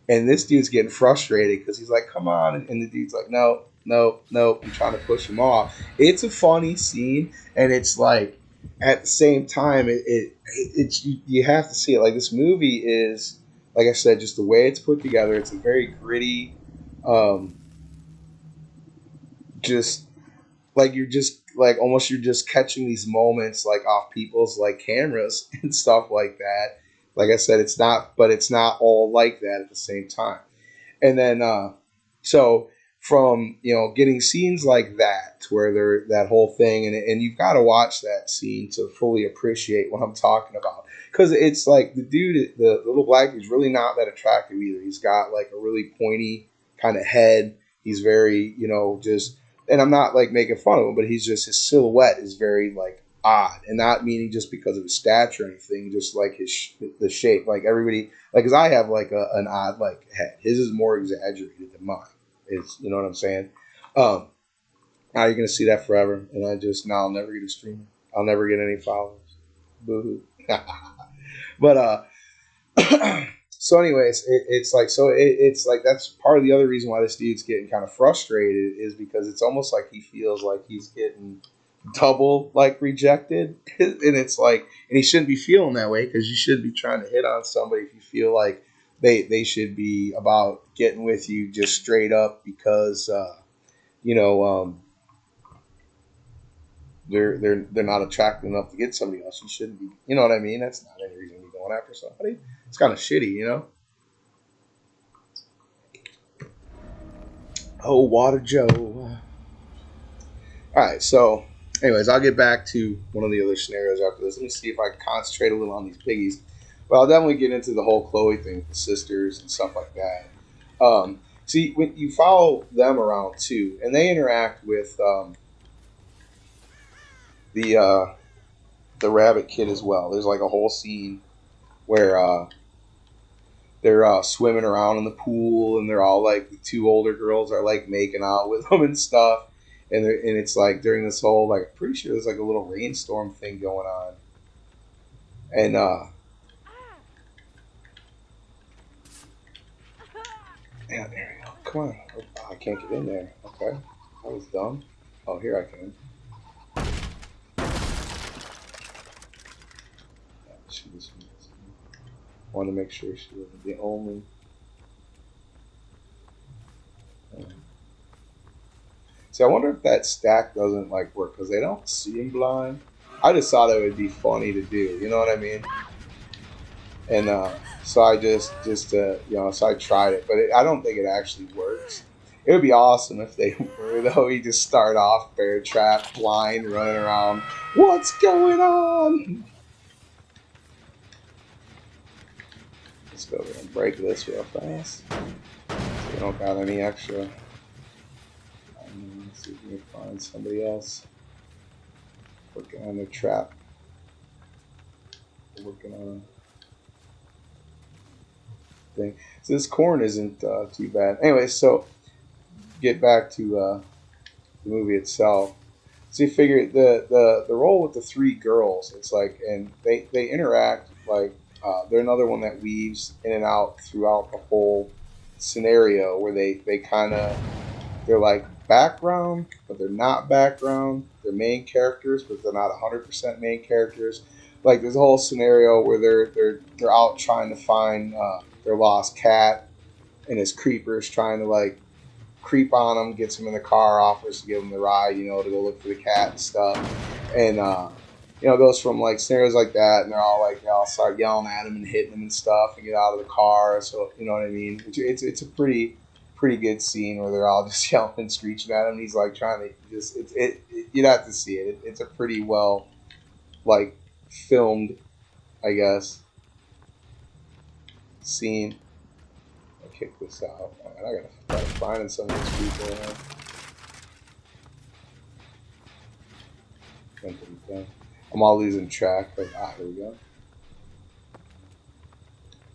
And this dude's getting frustrated because he's like, come on. And the dude's like, no, no, no. I'm trying to push him off. It's a funny scene. And it's like, at the same time, it's you have to see it. Like, this movie is, like I said, just the way it's put together. It's a very gritty, um, just like you're just like almost you're just catching these moments like off people's like cameras and stuff like that. Like I said, it's not, but it's not all like that at the same time. And then so from getting scenes like that where they're that whole thing, and you've got to watch that scene to fully appreciate what I'm talking about, because it's like the dude, the little black dude's really not that attractive either. He's got like a really pointy kind of head. He's very just, and I'm not like making fun of him, but he's just, his silhouette is very like odd, and not meaning just because of his stature or anything, just like the shape. Like everybody, like, because I have like an odd like head. His is more exaggerated than mine. Is, you know what I'm saying? Now you're gonna see that forever, and now I'll never get a streamer. I'll never get any followers. Boo hoo. But so anyways, it's like, so it's like that's part of the other reason why this dude's getting kind of frustrated, is because it's almost like he feels like he's getting double like rejected. And it's like, and he shouldn't be feeling that way, because you shouldn't be trying to hit on somebody if you feel like they should be about getting with you just straight up because you know they're not attractive enough to get somebody else. You shouldn't be, you know what I mean? That's not any reason to be going after somebody. It's kind of shitty. Oh, Water Joe. All right, so anyways, I'll get back to one of the other scenarios after this. Let me see if I can concentrate a little on these piggies. But I'll definitely get into the whole Chloe thing with the sisters and stuff like that. See, when you follow them around too, and they interact with the the rabbit kid as well. There's like a whole scene where they're swimming around in the pool, and they're all like, the two older girls are like making out with them and stuff. And it's like during this whole, like, I'm pretty sure there's like a little rainstorm thing going on. And yeah, there we go. Come on. Oh, I can't get in there. Okay. That was dumb. Oh, here I can. Yeah, she was. Want to make sure she wasn't the only. See, I wonder if that stack doesn't like work because they don't see him blind. I just thought it would be funny to do. You know what I mean? And so I so I tried it, but I don't think it actually works. It would be awesome if they were, though. You just start off bear trap, blind, running around. What's going on? Let's go over and break this real fast. So we don't got any extra. Let's see if we can find somebody else working on their trap. Working on a thing. So this corn isn't too bad. Anyway, so get back to the movie itself. So you figure the role with the three girls, it's like, and they interact like they're another one that weaves in and out throughout the whole scenario, where they kind of, they're like background, but they're not background. They're main characters, but they're not 100% main characters. Like, there's a whole scenario where they're out trying to find their lost cat, and his creeper's trying to like creep on him, gets him in the car, offers to give him the ride, to go look for the cat and stuff. And it goes from like scenarios like that, and they all start yelling at him and hitting him and stuff, and get out of the car. So you know what I mean? It's a pretty good scene where they're all just yelling and screeching at him. And he's like trying to just you'd have to see it. It's a pretty well like filmed, I guess, scene. I'll kick this out. Man, I gotta start finding some of these people. I'm all losing track. But here we go.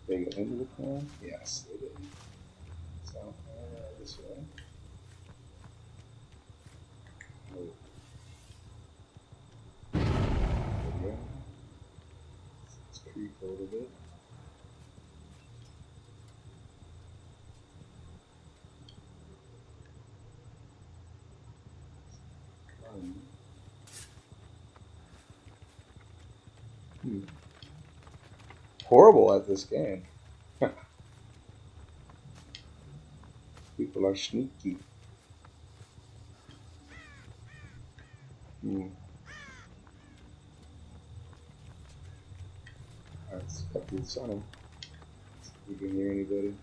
They go into the corn. Yes, they did. So this way. Oh, there we go. Let's creep a little bit. Horrible at this game. People are sneaky. Let's cut through the sun. See if we can hear anybody.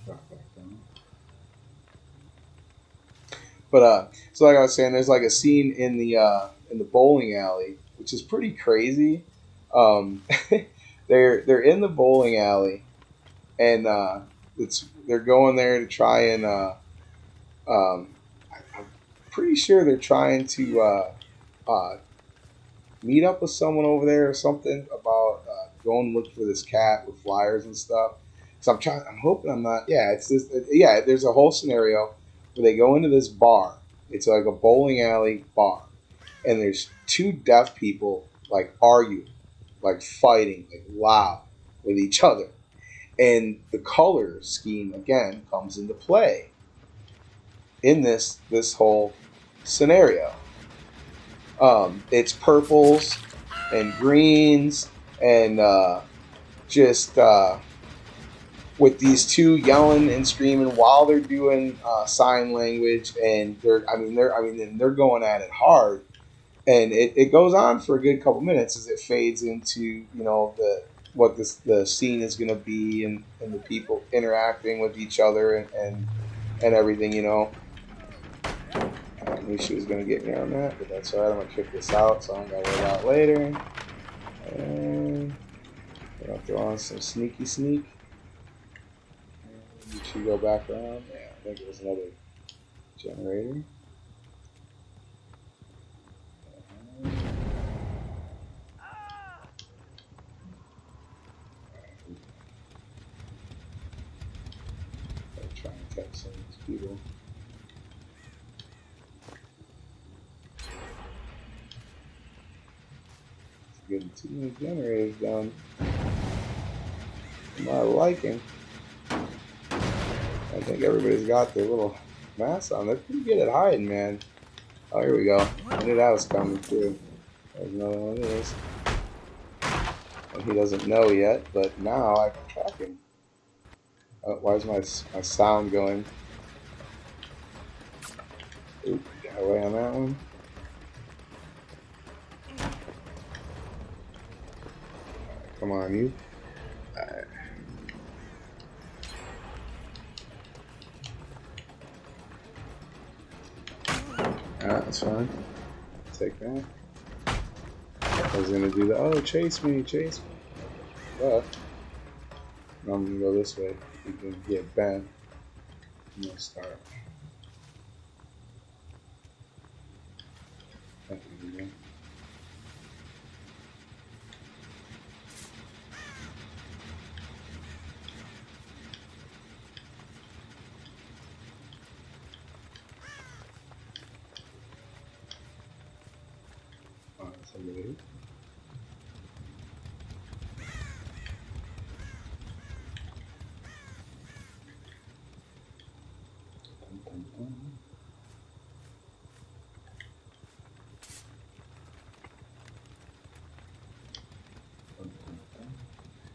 Drop back down. But so like I was saying, there's like a scene in the bowling alley, which is pretty crazy. Um, they're in the bowling alley, and they're going there to try and I'm pretty sure they're trying to meet up with someone over there or something about going to look for this cat with flyers and stuff. So I'm hoping I'm not. Yeah, it's this. Yeah, there's a whole scenario where they go into this bar. It's like a bowling alley bar, and there's two deaf people like arguing, like fighting, like loud with each other, and the color scheme again comes into play in this whole scenario. It's purples and greens and just with these two yelling and screaming while they're doing sign language, and they're going at it hard, and it goes on for a good couple minutes as it fades into the scene is going to be, and the people interacting with each other and everything. I knew she was going to get me on that, but that's alright. I'm going to kick this out so I don't got to worry about later. And I'm going to throw on some sneaky sneak. And she go back around. Yeah, I think it was another generator. I'll try and catch some of these people. Getting too many generators done. To my liking. I think everybody's got their little mask on. They're pretty good at hiding, man. Oh, here we go. I knew that was coming too. There's another one of these. And he doesn't know yet, but now I can track him. Why is my sound going? Oop, got away on that one. Come on, you. Alright. Alright, that's fine. Take that. I was gonna do the chase me. But I'm gonna go this way. We can get Ben. I'm gonna start. There we go. Somebody.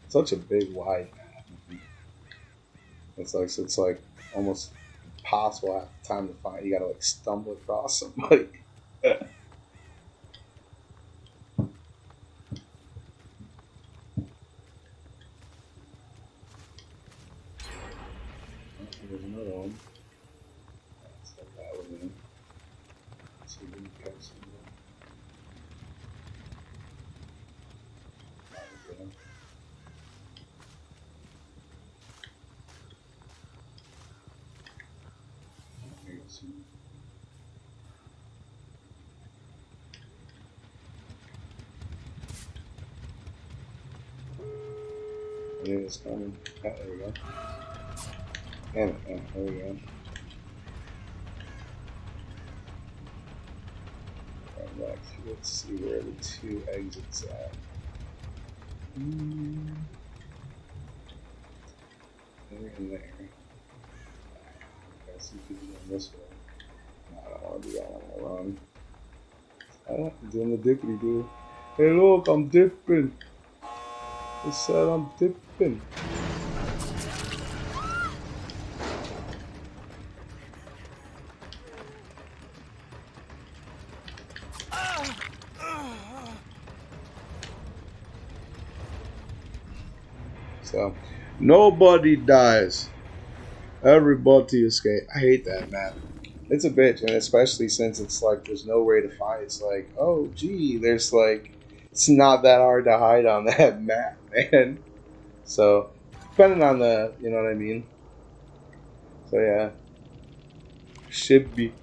Such a big wide map. It's like almost impossible half the time to find. You gotta like stumble across somebody. There's another one. Let's let that one in. See if we can catch somebody. I knew it was coming. Oh, there we go. Damn it. Yeah, there we go. Right back. Let's see where the 2 exits at. They're in there. I guess you could go this way. No, I don't want to do that. I want to run. I'm doing the dippity do. Hey, look, I'm dipping. It said I'm dipping. So, nobody dies. Everybody escapes. I hate that map. It's a bitch, and especially since it's like there's no way to find. It's like, oh, gee, there's like, it's not that hard to hide on that map, man. So, depending on the, you know what I mean? So, yeah, should be.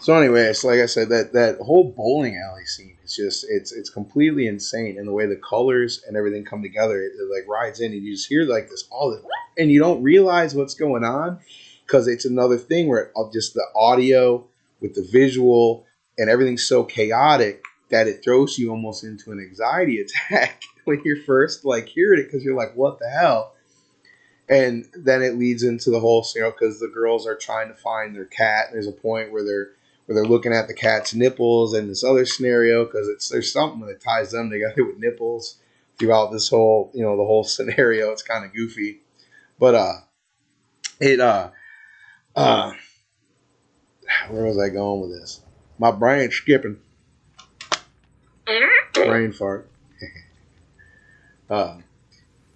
So, anyways, like I said, that whole bowling alley scene is just it's completely insane, and the way the colors and everything come together, it like rides in, and you just hear like this all this, and you don't realize what's going on because it's another thing where just the audio with the visual and everything's so chaotic that it throws you almost into an anxiety attack when you're first like hearing it because you're like, what the hell? And then it leads into the whole scenario because the girls are trying to find their cat. There's a point where they're looking at the cat's nipples, and this other scenario because there's something that ties them together with nipples throughout this whole the whole scenario. It's kind of goofy, but it uh where was I going with this? My brain's skipping. Brain fart. uh,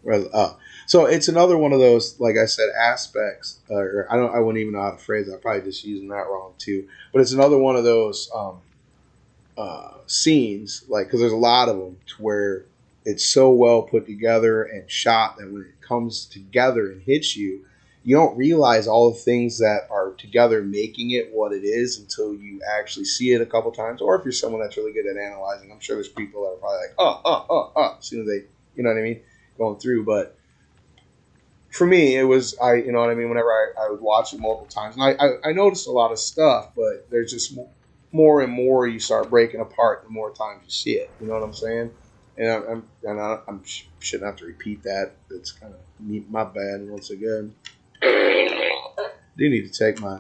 Well, so it's another one of those, like I said, aspects. Or I wouldn't even know how to phrase it. I'm probably just using that wrong too. But it's another one of those scenes, like because there's a lot of them, to where it's so well put together and shot that when it comes together and hits you, you don't realize all the things that are together making it what it is until you actually see it a couple times. Or if you're someone that's really good at analyzing, I'm sure there's people that are probably like, as soon as they, you know what I mean, going through. But for me, it was you know what I mean. Whenever I would watch it multiple times, and I noticed a lot of stuff, but there's just more and more you start breaking apart the more times you see it. You know what I'm saying? And I'm shouldn't have to repeat that. It's kind of my bad once again. Do need to take my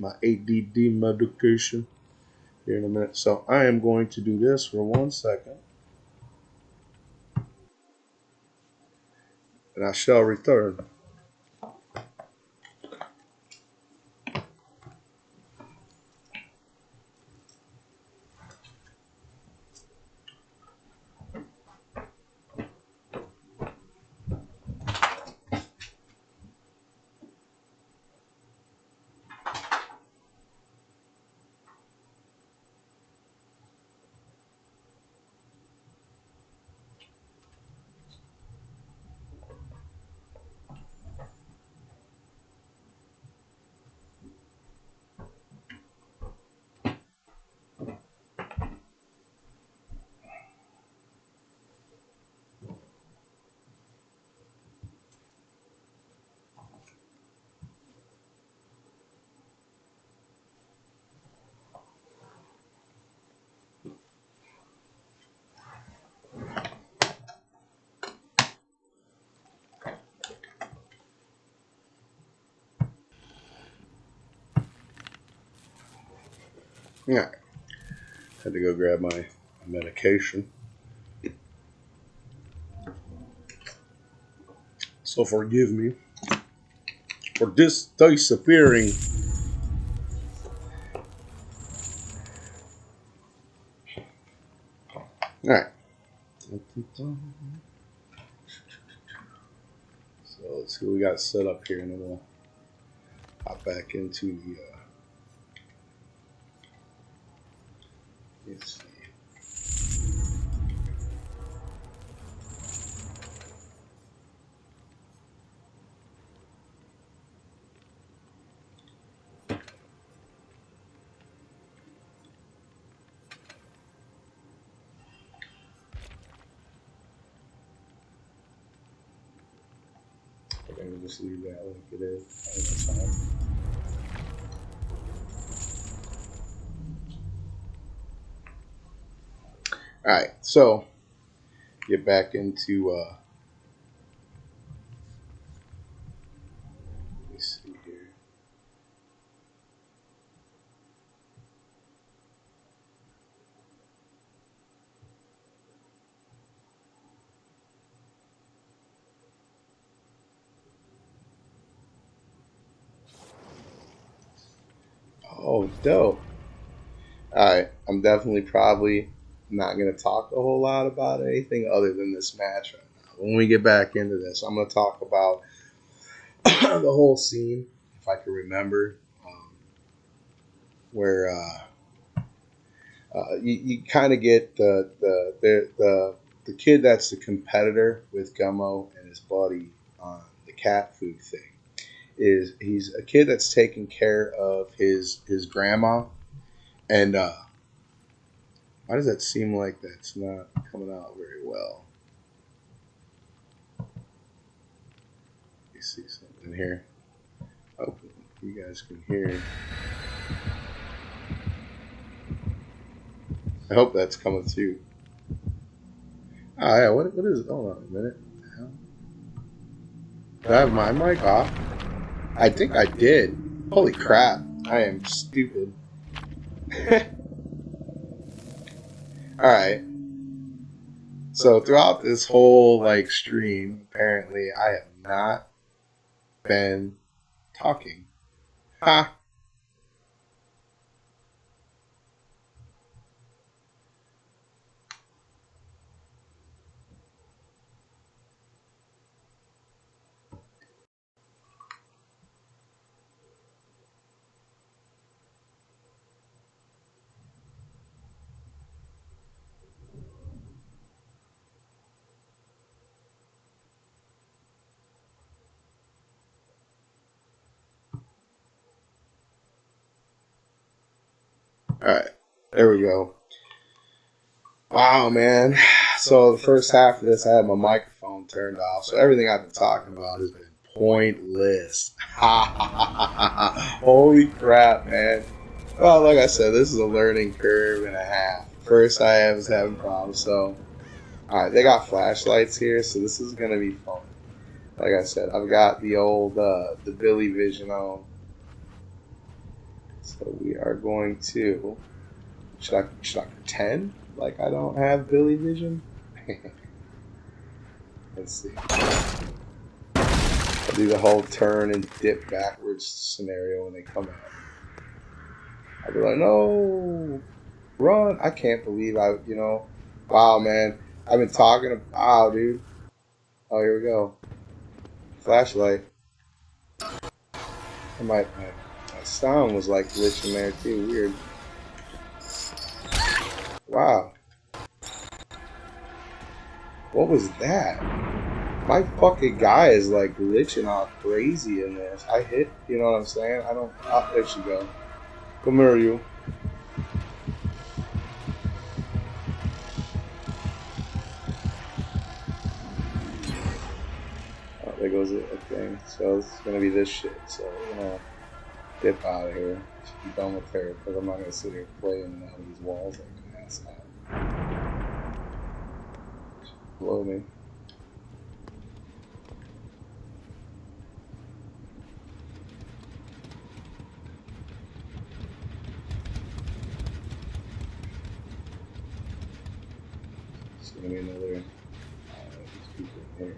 ADD medication here in a minute. So I am going to do this for 1 second, and I shall return. Yeah, had to go grab my medication. So forgive me for this disappearing. All right. So let's see what we got set up here, and then we'll hop back into the. Let's see. gonna just leave that like it is. I think that's fine. Alright, so get back into let me see here. Oh, dope. Alright, I'm definitely probably not going to talk a whole lot about anything other than this match right now. When we get back into this, I'm going to talk about the whole scene, if I can remember, where you kind of get the kid that's the competitor with Gummo and his buddy on the cat food thing. He's a kid that's taking care of his grandma, and why does that seem like that's not coming out very well? Let me see something here. Oh, you guys can hear. I hope that's coming through. Oh yeah, what is it? Hold on a minute. Did I have my mic off? I think I did. Holy crap. I am stupid. Alright. So throughout this whole like stream, apparently I have not been talking. Ha! Alright. There we go. Wow, man. So the first half of this, I had my microphone turned off, so everything I've been talking about has been pointless. Holy crap, man. Well, like I said, this is a learning curve and a half. First, I was having problems, so alright, they got flashlights here, so this is gonna be fun. Like I said, I've got the old the Billy Vision on, so we are going to. Should I pretend like I don't have Billy Vision? Let's see. I'll do the whole turn and dip backwards scenario when they come out. I'll be like, no, run! I can't believe wow, man. I've been talking. Wow, dude. Oh, here we go. Flashlight. And my sound was like glitching there too. Weird. Wow. What was that? My fucking guy is like glitching all crazy in this. I hit, you know what I'm saying? I don't. Oh, there she go. Come here, you. Oh, there goes it. Okay, so this is gonna be this shit. So we're gonna dip out of here. Should be done with her because I'm not gonna sit here playing out of these walls like an ass out. Blow me. It's gonna be another people here.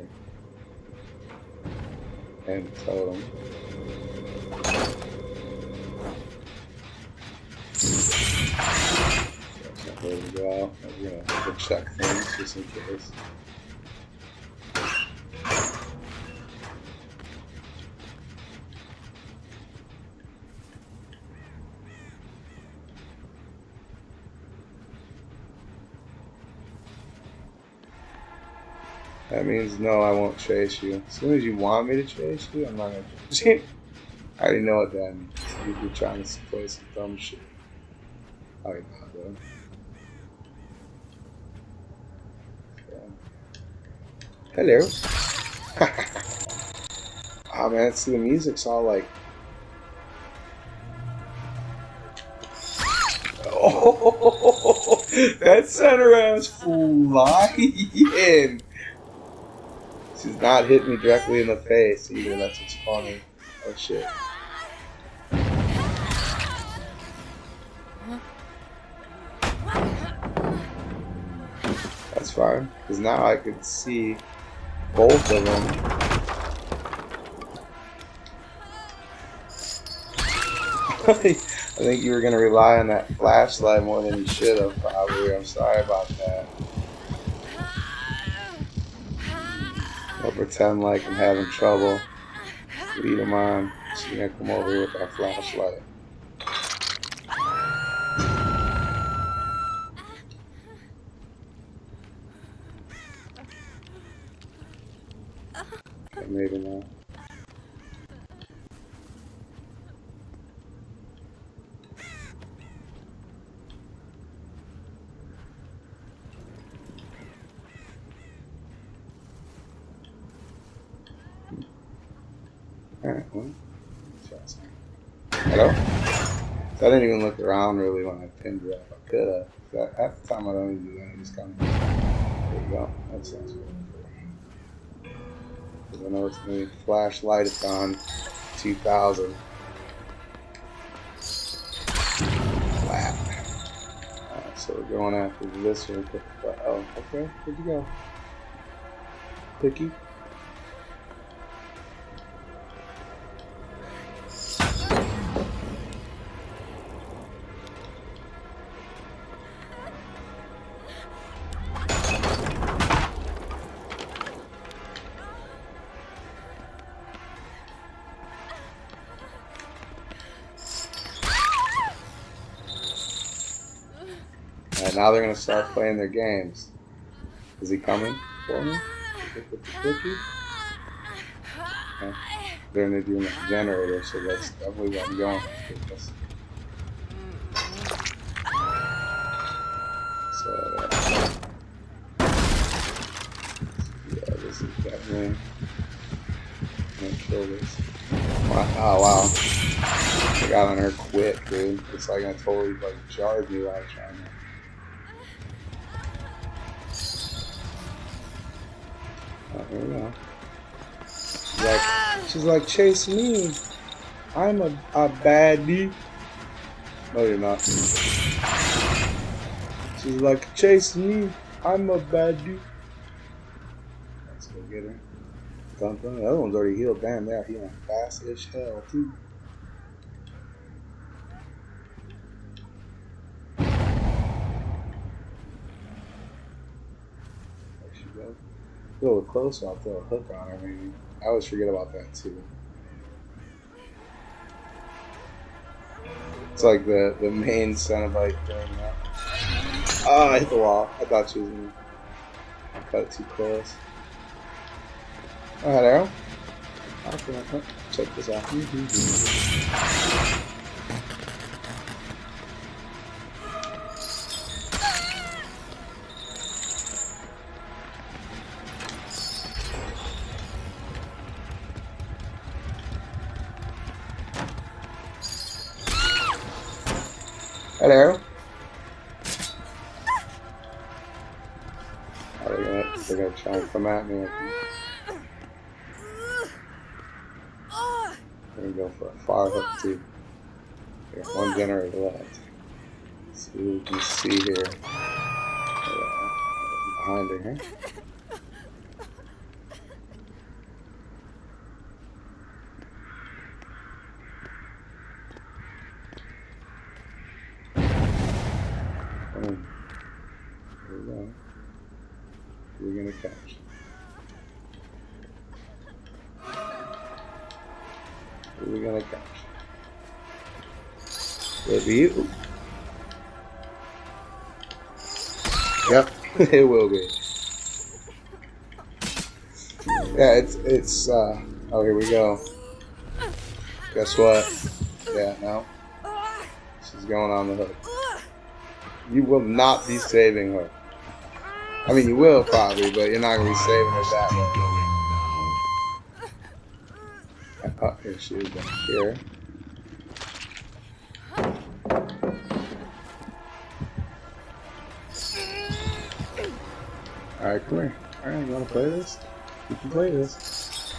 And totem. So there we go. We're gonna double check things just in case. That means no, I won't chase you. As soon as you want me to chase you, I'm not gonna chase you. I already know what that means. You're trying to play some dumb shit. Oh, you're not, though. Okay. Hello. Oh man, see the music's all like. Oh, that center ass flying. She's not hitting me directly in the face either. That's what's funny. Oh shit. That's fine, because now I can see both of them. I think you were going to rely on that flashlight more than you should have, probably. I'm sorry about that. I'll pretend like I'm having trouble. Lead them on. She's going to come over here with our flashlight. Okay, maybe not. Alright, well. Hello? So I didn't even look around really when I pinned her up. I could have. Half the time I don't even do that. I just kind of. There you go. That sounds good. Because I know it's going to be flashlight-a-thon 2000. Flat. Alright, so we're going after this one. Oh, okay. Where'd you go? Quickie? Alright, now they're going to start playing their games. Is he coming for me? With the cookie? Okay. They're going to do the generator, so that's definitely what I'm going with this. So, yeah, this is definitely going to kill this. Wow, oh, wow. I got on her quick, dude. It's like I totally like jarred me while I was trying to. Oh, here we go. She's like, chase me. I'm a baddie. No, you're not. She's like, chase me. I'm a baddie. Let's go get her. Dun, dun. The other one's already healed. Damn, they're healing fast as hell, too. There she goes. A little closer, I'll throw a hook on her, maybe. I always forget about that, too. It's like the main Cenobite thing. Oh, I hit the wall. I thought she was going to cut it too close. Oh, hello. Okay, check this out. Hello. Oh, they're gonna try and come at me. We're gonna go for a far hook too. We got one generator left. Let's see what we can see here. Behind her, huh? Here we go. We're gonna catch. Who are we gonna catch? Will it be you? Yep, it will be. Yeah, it's oh, here we go. Guess what? Yeah, no. She's going on the hook. You will not be saving her. I mean, you will probably, but you're not going to be saving her that way. Oh, here she is back here. Alright, come here. Alright, you wanna play this? You can play this.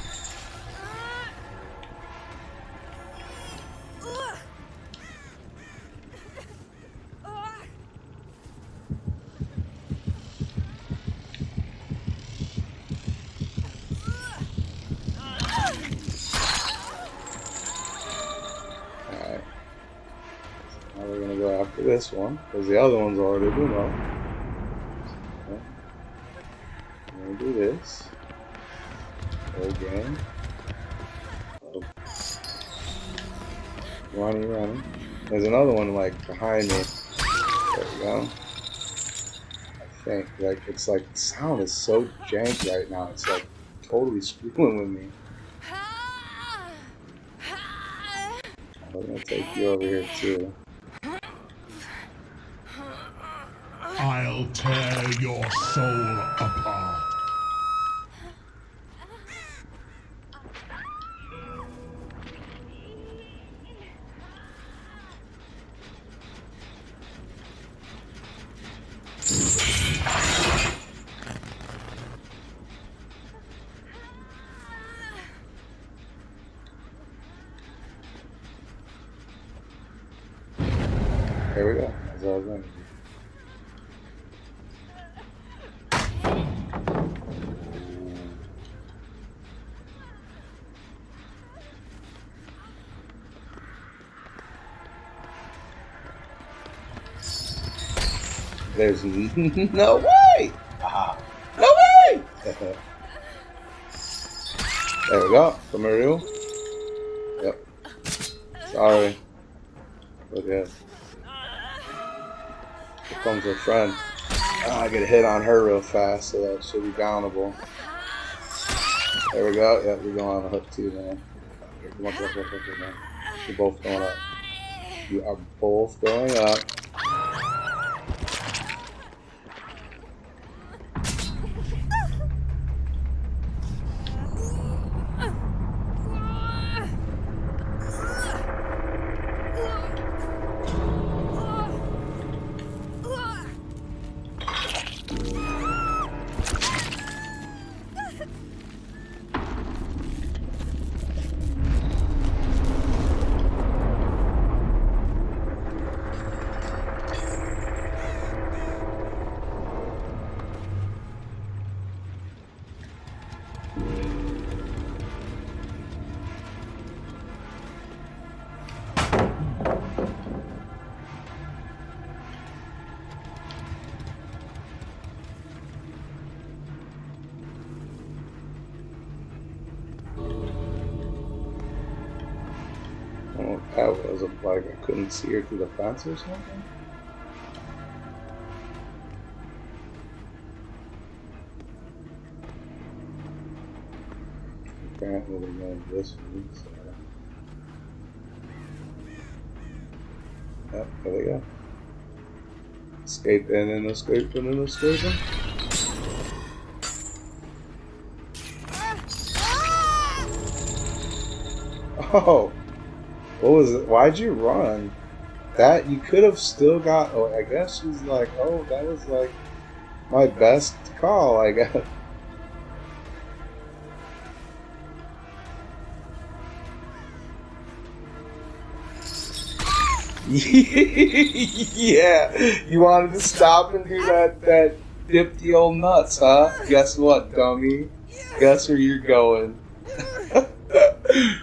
Alright. Now we're gonna go after this one, because the other one's already Gummo. Okay. I'm gonna do this. Again. Oh. Running. There's another one like behind me. There we go. I think like it's like the sound is so jank right now. It's like totally screwing with me. I'm gonna take you over here too. I'll tear your soul apart. There we go. That's all I was going to do. There's no way! No way! There we go. From Maru. Yep. Sorry. Look at it. Here comes her friend. I get a hit on her real fast, so that should be downable. There we go. Yep, we're going on a hook too, man. Here, come on, man. You're both going up. You are both going up. That was like I couldn't see her through the fence or something. Apparently they're going this way, so. Yep, there they go. Escaping and escaping and escaping. Oh! What was it? Why'd you run? That you could have still got. Oh, I guess she's like, oh, that was like my best call, I guess. Yeah, you wanted to stop and do that dip the old nuts, huh? Guess what, dummy? Guess where you're going?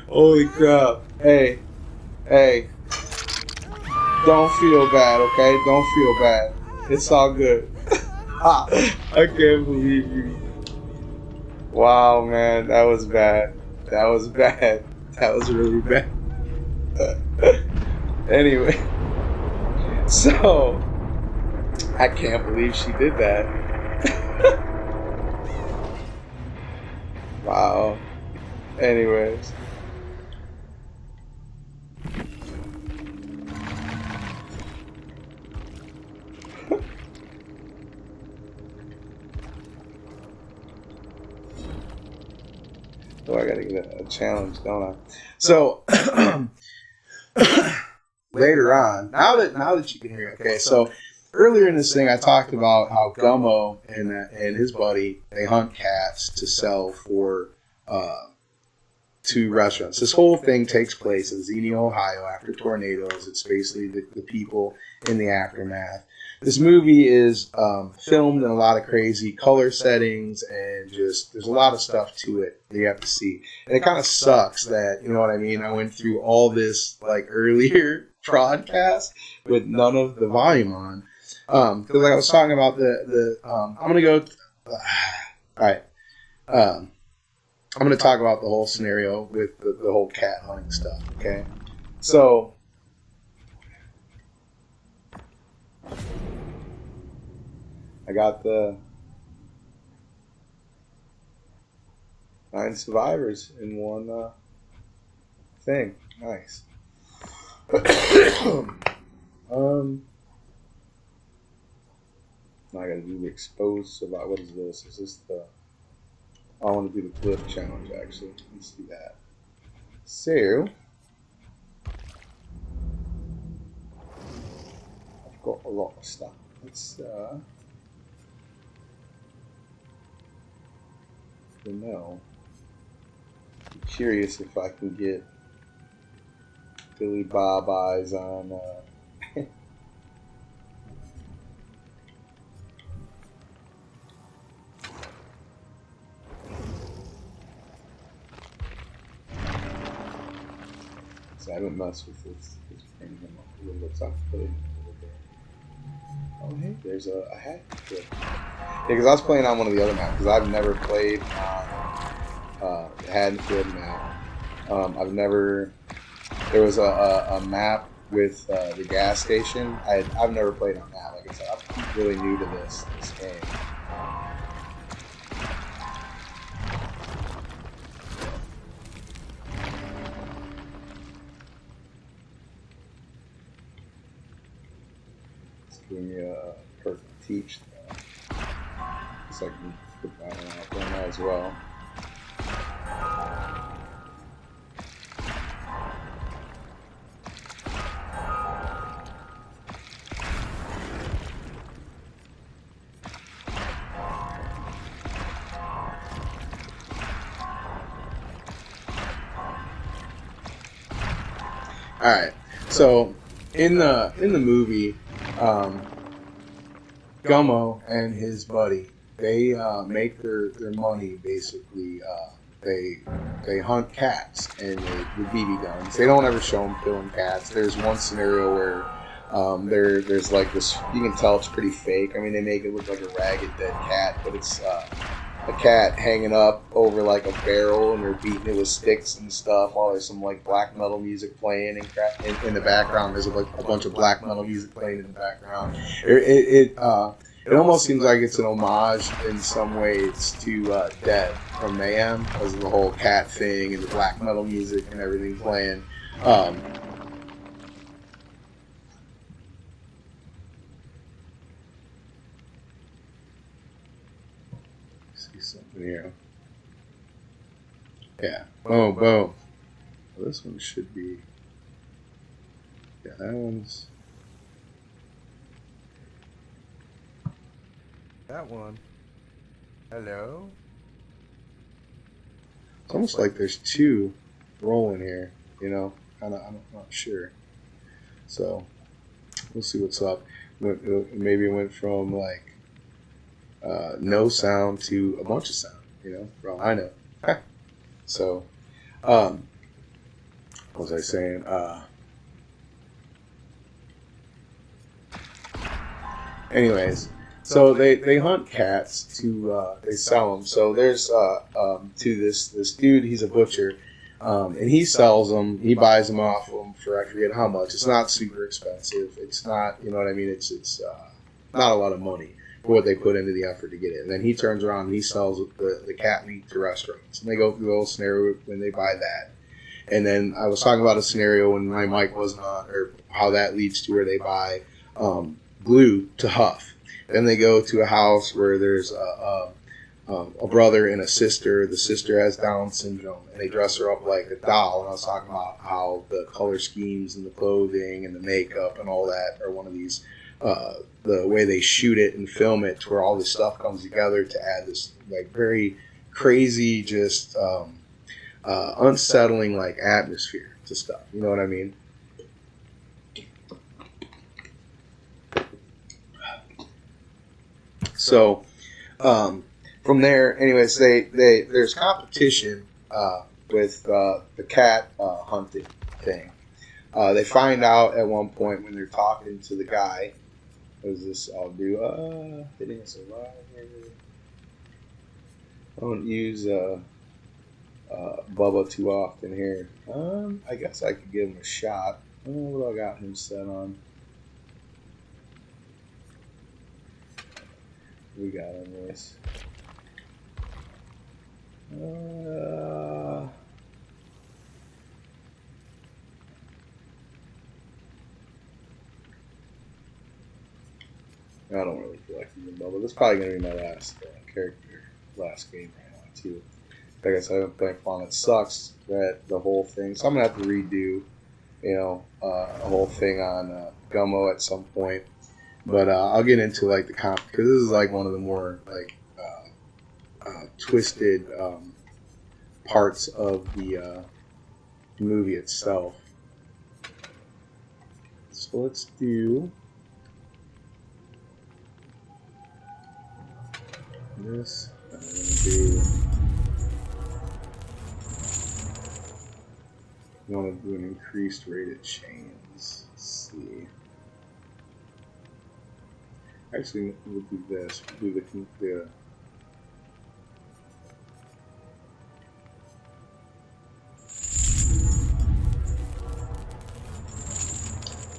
Holy crap! Hey. Hey, don't feel bad, okay? Don't feel bad. It's all good. I can't believe you. Wow, man, that was bad. That was bad. That was really bad. Anyway, so I can't believe she did that. Wow. Anyways. Oh, I gotta get a challenge, don't I? So later on, now that you can hear it, okay. So earlier in this thing, I talked about how Gummo and his buddy, they hunt cats to sell for to restaurants. This whole thing takes place in Xenia, Ohio, after tornadoes. It's basically the people in the aftermath. This movie is filmed in a lot of crazy color settings, and just there's a lot of stuff to it that you have to see. And it kind of sucks that, you know what I mean, I went through all this like earlier broadcast with none of the volume on. Because like I was talking about I'm gonna go. All right. I'm going to talk about the whole scenario with the whole cat hunting stuff, okay? So, I got the 9 survivors in one thing. Nice. Now I got to do the exposed survival. What is this? Is this the... I want to do the clip challenge, actually. Let's do that. So, I've got a lot of stuff. Let's, for now, I'm curious if I can get Billy Bob eyes on, I haven't messed with this bringing him up a little bit, so I can put it in a little bit. Oh, hey, there's a hat. Yeah, because I was playing on one of the other maps, because I've never played on the Haddonfield map. I've never... There was a map with the gas station. I've never played on that. Like I said, I'm really new to this game. Give me a perk to teach. So I can put that one out there as well. All right. So in the movie, Gummo and his buddy, they make their money basically. They hunt cats and with BB guns. They don't ever show them killing cats. There's one scenario where there's like this. You can tell it's pretty fake. I mean, they make it look like a ragged dead cat, but it's a cat hanging up over like a barrel, and they're beating it with sticks and stuff while there's some like black metal music playing in the background. There's like a bunch of black metal music playing in the background. It almost seems like it's an homage in some ways to Dead from Mayhem, because of the whole cat thing and the black metal music and everything playing. See something here. Yeah. Boom, boom. Well, this one should be. Yeah, that one's. That one. Hello? It's almost like there's two rolling here, you know? I'm not sure. So, we'll see what's up. Maybe it went from like no sound to a bunch of sound, you know? For all I know. So, what was I saying? Anyways. So they hunt cats to they sell them. So there's to this dude. He's a butcher, and he sells them. He buys them off of them for I forget how much. It's not super expensive. It's not, you know what I mean. It's not a lot of money for what they put into the effort to get it. And then he turns around and he sells the cat meat to restaurants. And they go through the whole scenario when they buy that. And then I was talking about a scenario when my mic wasn't on, or how that leads to where they buy glue to huff. Then they go to a house where there's a brother and a sister. The sister has Down syndrome, and they dress her up like a doll. And I was talking about how the color schemes and the clothing and the makeup and all that are one of these, the way they shoot it and film it to where all this stuff comes together to add this like very crazy, just unsettling like atmosphere to stuff. You know what I mean? So from there, anyways, there's competition with the cat hunting thing. They find out at one point when they're talking to the guy. What does this all do? Hitting a survive. I don't use Bubba too often here. I guess I could give him a shot. What do I got him set on? We got on this. I don't really feel like using Bubba. This is probably going to be my last last game right now, too. Like I said, I've been playing Fawn. It sucks that the whole thing. So I'm going to have to redo, a whole thing on Gummo at some point. But I'll get into like the comp because this is like one of the more like twisted parts of the movie itself. So let's do this. I'm going to do an increased rate of chains. Let's see. Actually, we'll do this. We'll do the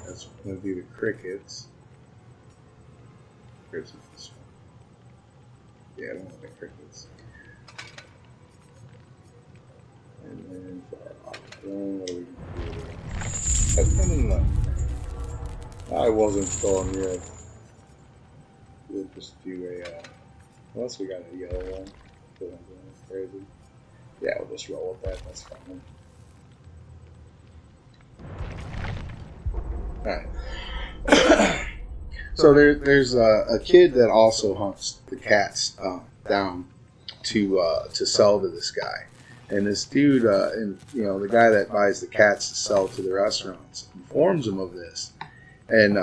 that's going to be the crickets. Here's this one. Yeah, I don't want the crickets. And then for our option, what are we going to do? I wasn't throwing here. We'll just do a, unless we got a yellow one. Crazy. Yeah, we'll just roll with that. That's fine. Alright. So there's a kid that also hunts the cats down to sell to this guy. And this dude, and the guy that buys the cats to sell to the restaurants informs him of this. And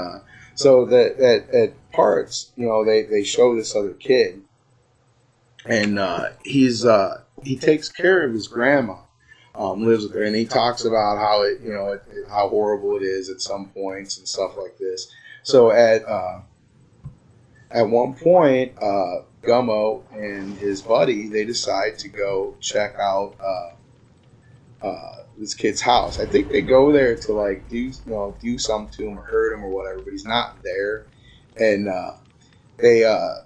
so that at parts, they show this other kid, and he takes care of his grandma, lives with her, and he talks about how how horrible it is at some points and stuff like this. So at one point, Gummo and his buddy, they decide to go check out this kid's house. I think they go there to like do something to him or hurt him or whatever, but he's not there. And they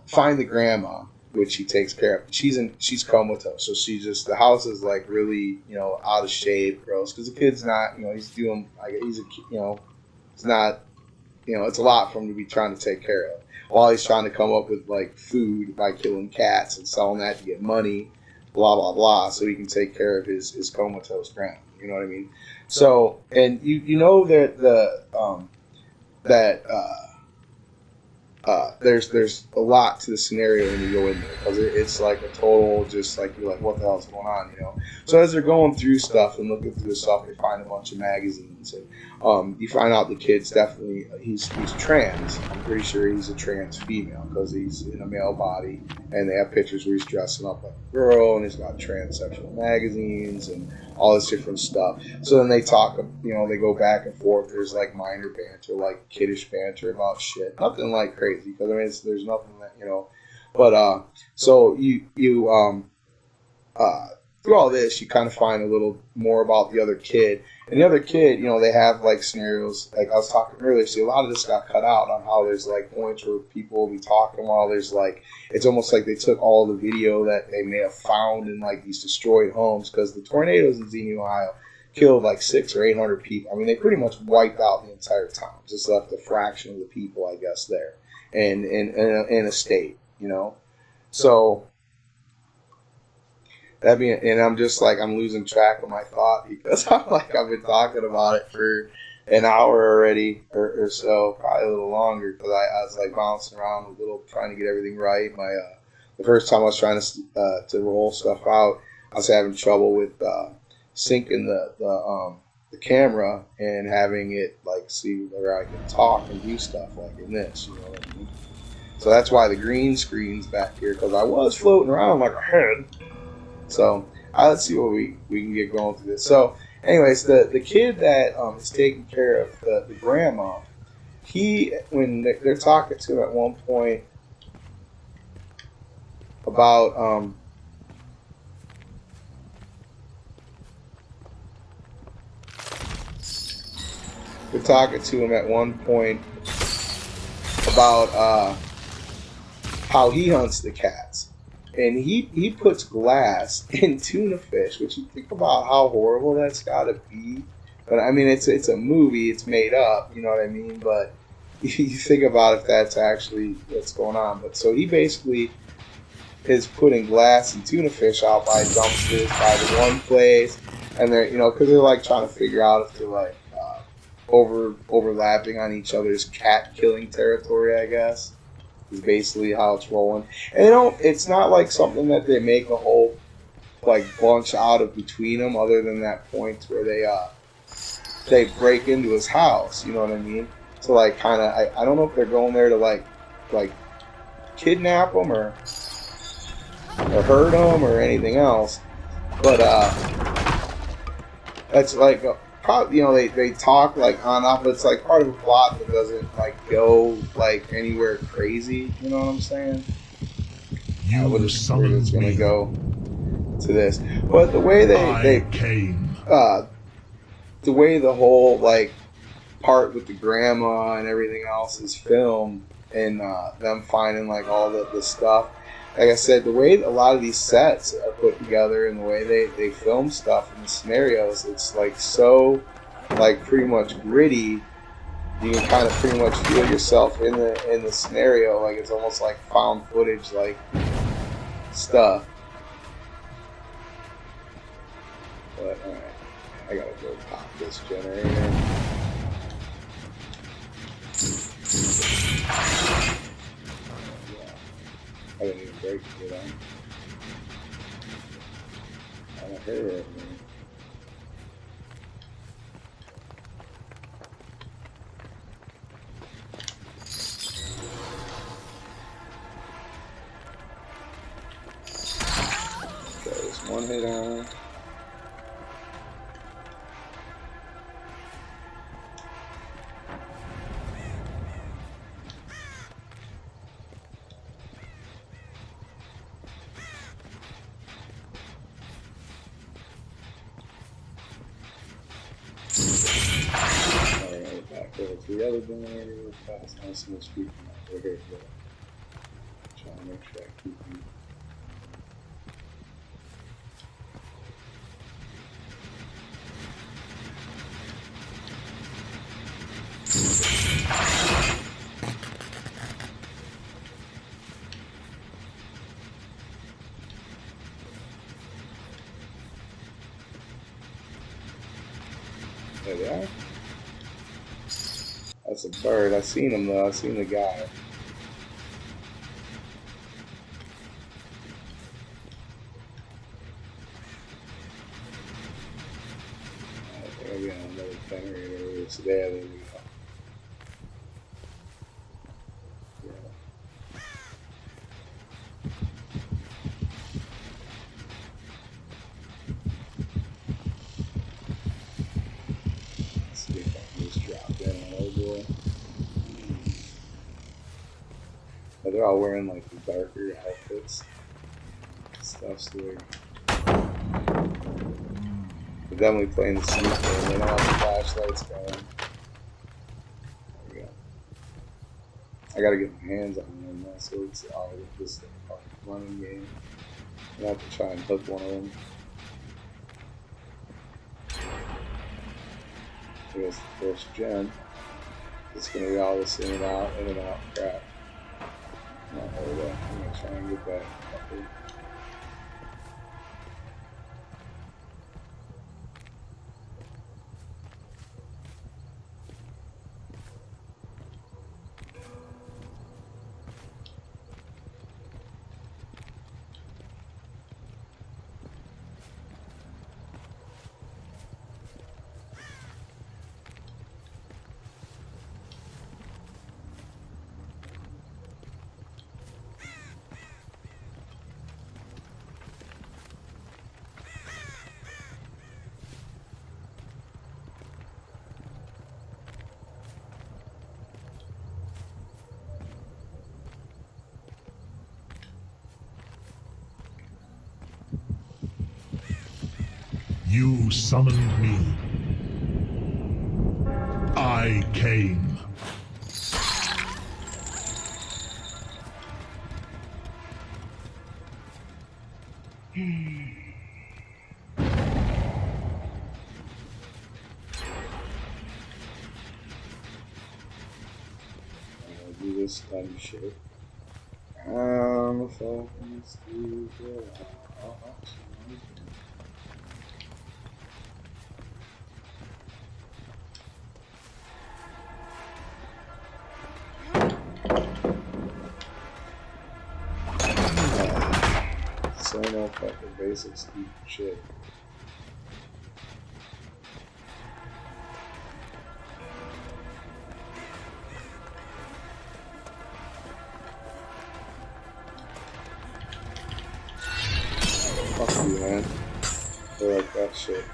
find the grandma, which he takes care of. She's comatose, so the house is like really out of shape, gross. Because the kid's not he's doing it's not it's a lot for him to be trying to take care of while he's trying to come up with like food by killing cats and selling that to get money, blah blah blah, so he can take care of his comatose grandma. You know what I mean? So, and you know that there's a lot to the scenario when you go in there, because it's like a total just like you're like, what the hell's going on? So as they're going through stuff and looking through the stuff, they find a bunch of magazines, and you find out the kid's definitely he's trans. I'm pretty sure he's a trans female because he's in a male body, and they have pictures where he's dressing up like a girl, and he's got transsexual magazines and all this different stuff. So then they talk, they go back and forth. There's like minor banter, like kiddish banter about shit, nothing like crazy, because there's nothing that but so you through all this, you kind of find a little more about the other kid. And the other kid, they have like scenarios, like I was talking earlier. See, a lot of this got cut out on how there's like points where people will be talking while there's like, it's almost like they took all the video that they may have found in like these destroyed homes, because the tornadoes in Xenia, Ohio killed like 600 or 800 people. I mean, they pretty much wiped out the entire town, just left a fraction of the people, I guess, there, and in a state, So That being, and I'm just like I'm losing track of my thought because I'm like I've been talking about it for an hour already or so, probably a little longer because I was like bouncing around a little trying to get everything right. My the first time I was trying to roll stuff out, I was having trouble with syncing the camera and having it like see where I can talk and do stuff like in this, you know what I mean? So that's why the green screen's back here because I was floating around like a head. So let's see what we can get going through this. So, anyways, the kid that is taking care of the grandma, he when they're talking to him at one point about they're talking to him at one point about how he hunts the cats. And he puts glass in tuna fish, which you think about how horrible that's got to be. But I mean, it's a movie, it's made up, you know what I mean? But you think about if that's actually what's going on. But so he basically is putting glass in tuna fish out by dumpsters by the one place, and they're because they're like trying to figure out if they're like overlapping on each other's cat killing territory, I guess. Is basically how it's rolling. And it's not like something that they make a whole like bunch out of between them, other than that point where they break into his house. You know what I mean? So like kind of I don't know if they're going there to like kidnap him or hurt him or anything else, but that's like. Probably, they talk like on off, but it's like part of a plot that doesn't like go like anywhere crazy. You know what I'm saying? You Where it's summoned gonna me. go to this, but the way I came. The way the whole like part with the grandma and everything else is filmed, and them finding like all the stuff. Like I said, the way a lot of these sets are put together and the way they film stuff in the scenarios, it's like so like pretty much gritty. You can kind of pretty much feel yourself in the scenario, like it's almost like found footage like stuff. But alright, I gotta go pop this generator. I didn't even break it, on. I don't hear it, man. Okay, there's one hit on. Alright, back over to the other generator real fast. I see what's speaking over here. Trying to make sure I keep you. There they are. That's a bird. I seen him though. I seen the guy. There we go. Another generator. It's there. There we go. Yeah. Let's see if I can just drop in on old boy. But they're all wearing like the darker outfits. Stuff's weird. They're definitely playing the sneak game. They don't have the flashlights going. There we go. I gotta get my hands on them now, so it's all this running game. I have to try and hook one of them. Here's the first gen. It's gonna be all this in and out crap. No, hold up. I'm gonna try and get that. You summoned me. I came. Do this dumb shit. Focus to the so no fucking basic stupid shit. Fuck you, man. I like that shit.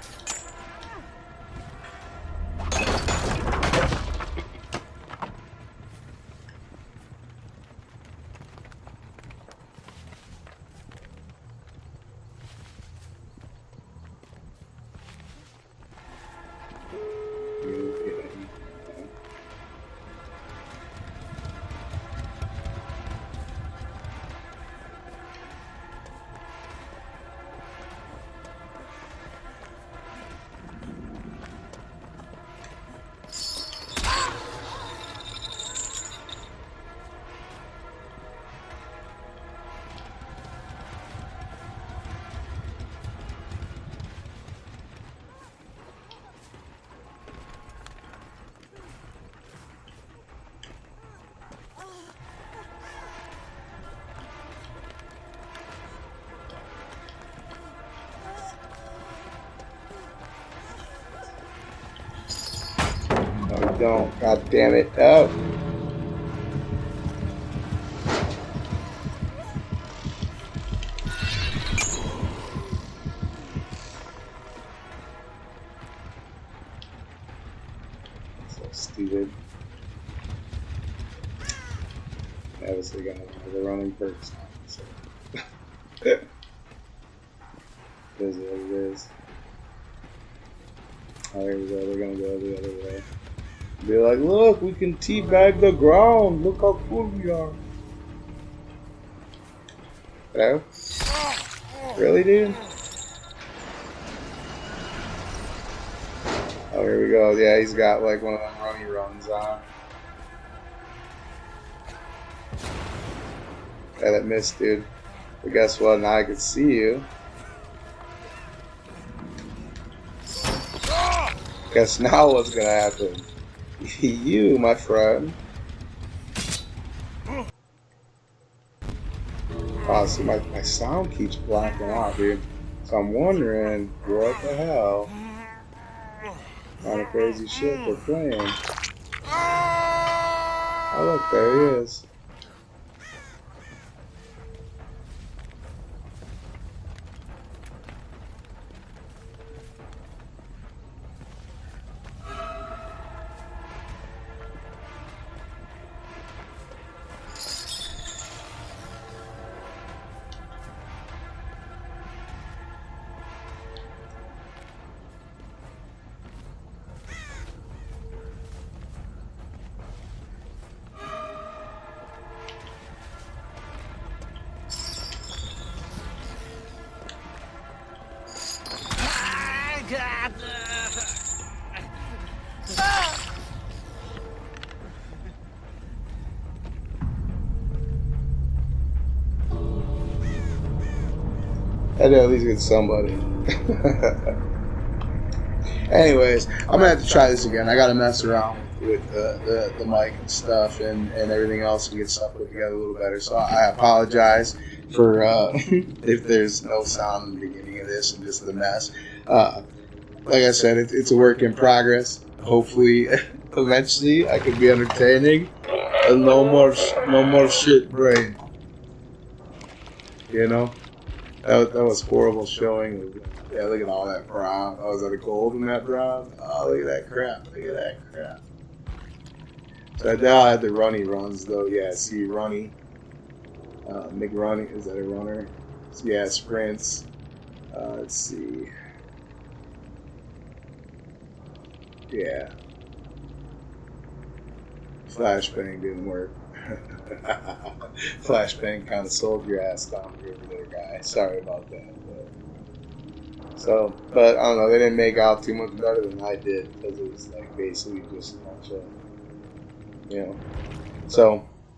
No, don't. God damn it. Oh. So stupid. Obviously got the running perks on, so it is what it is. Oh, there we go. They're gonna go the other way. Be like, look, we can teabag the ground. Look how cool we are. Hello? Really, dude? Oh, here we go. Yeah, he's got like one of them runny runs on. Yeah, that missed, dude. But guess what? Now I can see you. Guess now what's gonna happen? You, my friend. Oh, see, my sound keeps blacking out, dude. So I'm wondering what the hell kind of crazy shit they're playing. Oh, look, there he is. I did at least get somebody. Anyways, I'm gonna have to try this again. I gotta mess around with the mic and stuff and everything else and get stuff put together a little better. So I apologize for if there's no sound in the beginning of this and just the mess. Like I said, it's a work in progress. Hopefully, eventually, I can be entertaining. And no more shit brain. You know. That was horrible showing. Yeah, look at all that brown. Oh, is that a gold in that brown? Oh, look at that crap. Look at that crap. So now I had the runny runs, though. Yeah, see, runny. McRunny, is that a runner? So, yeah, sprints. Let's see. Yeah. Flashbang didn't work. Flashbang kind of sold your ass down over there, guy. Sorry about that. But I don't know. They didn't make out too much better than I did because it was like basically just a bunch of, you know. So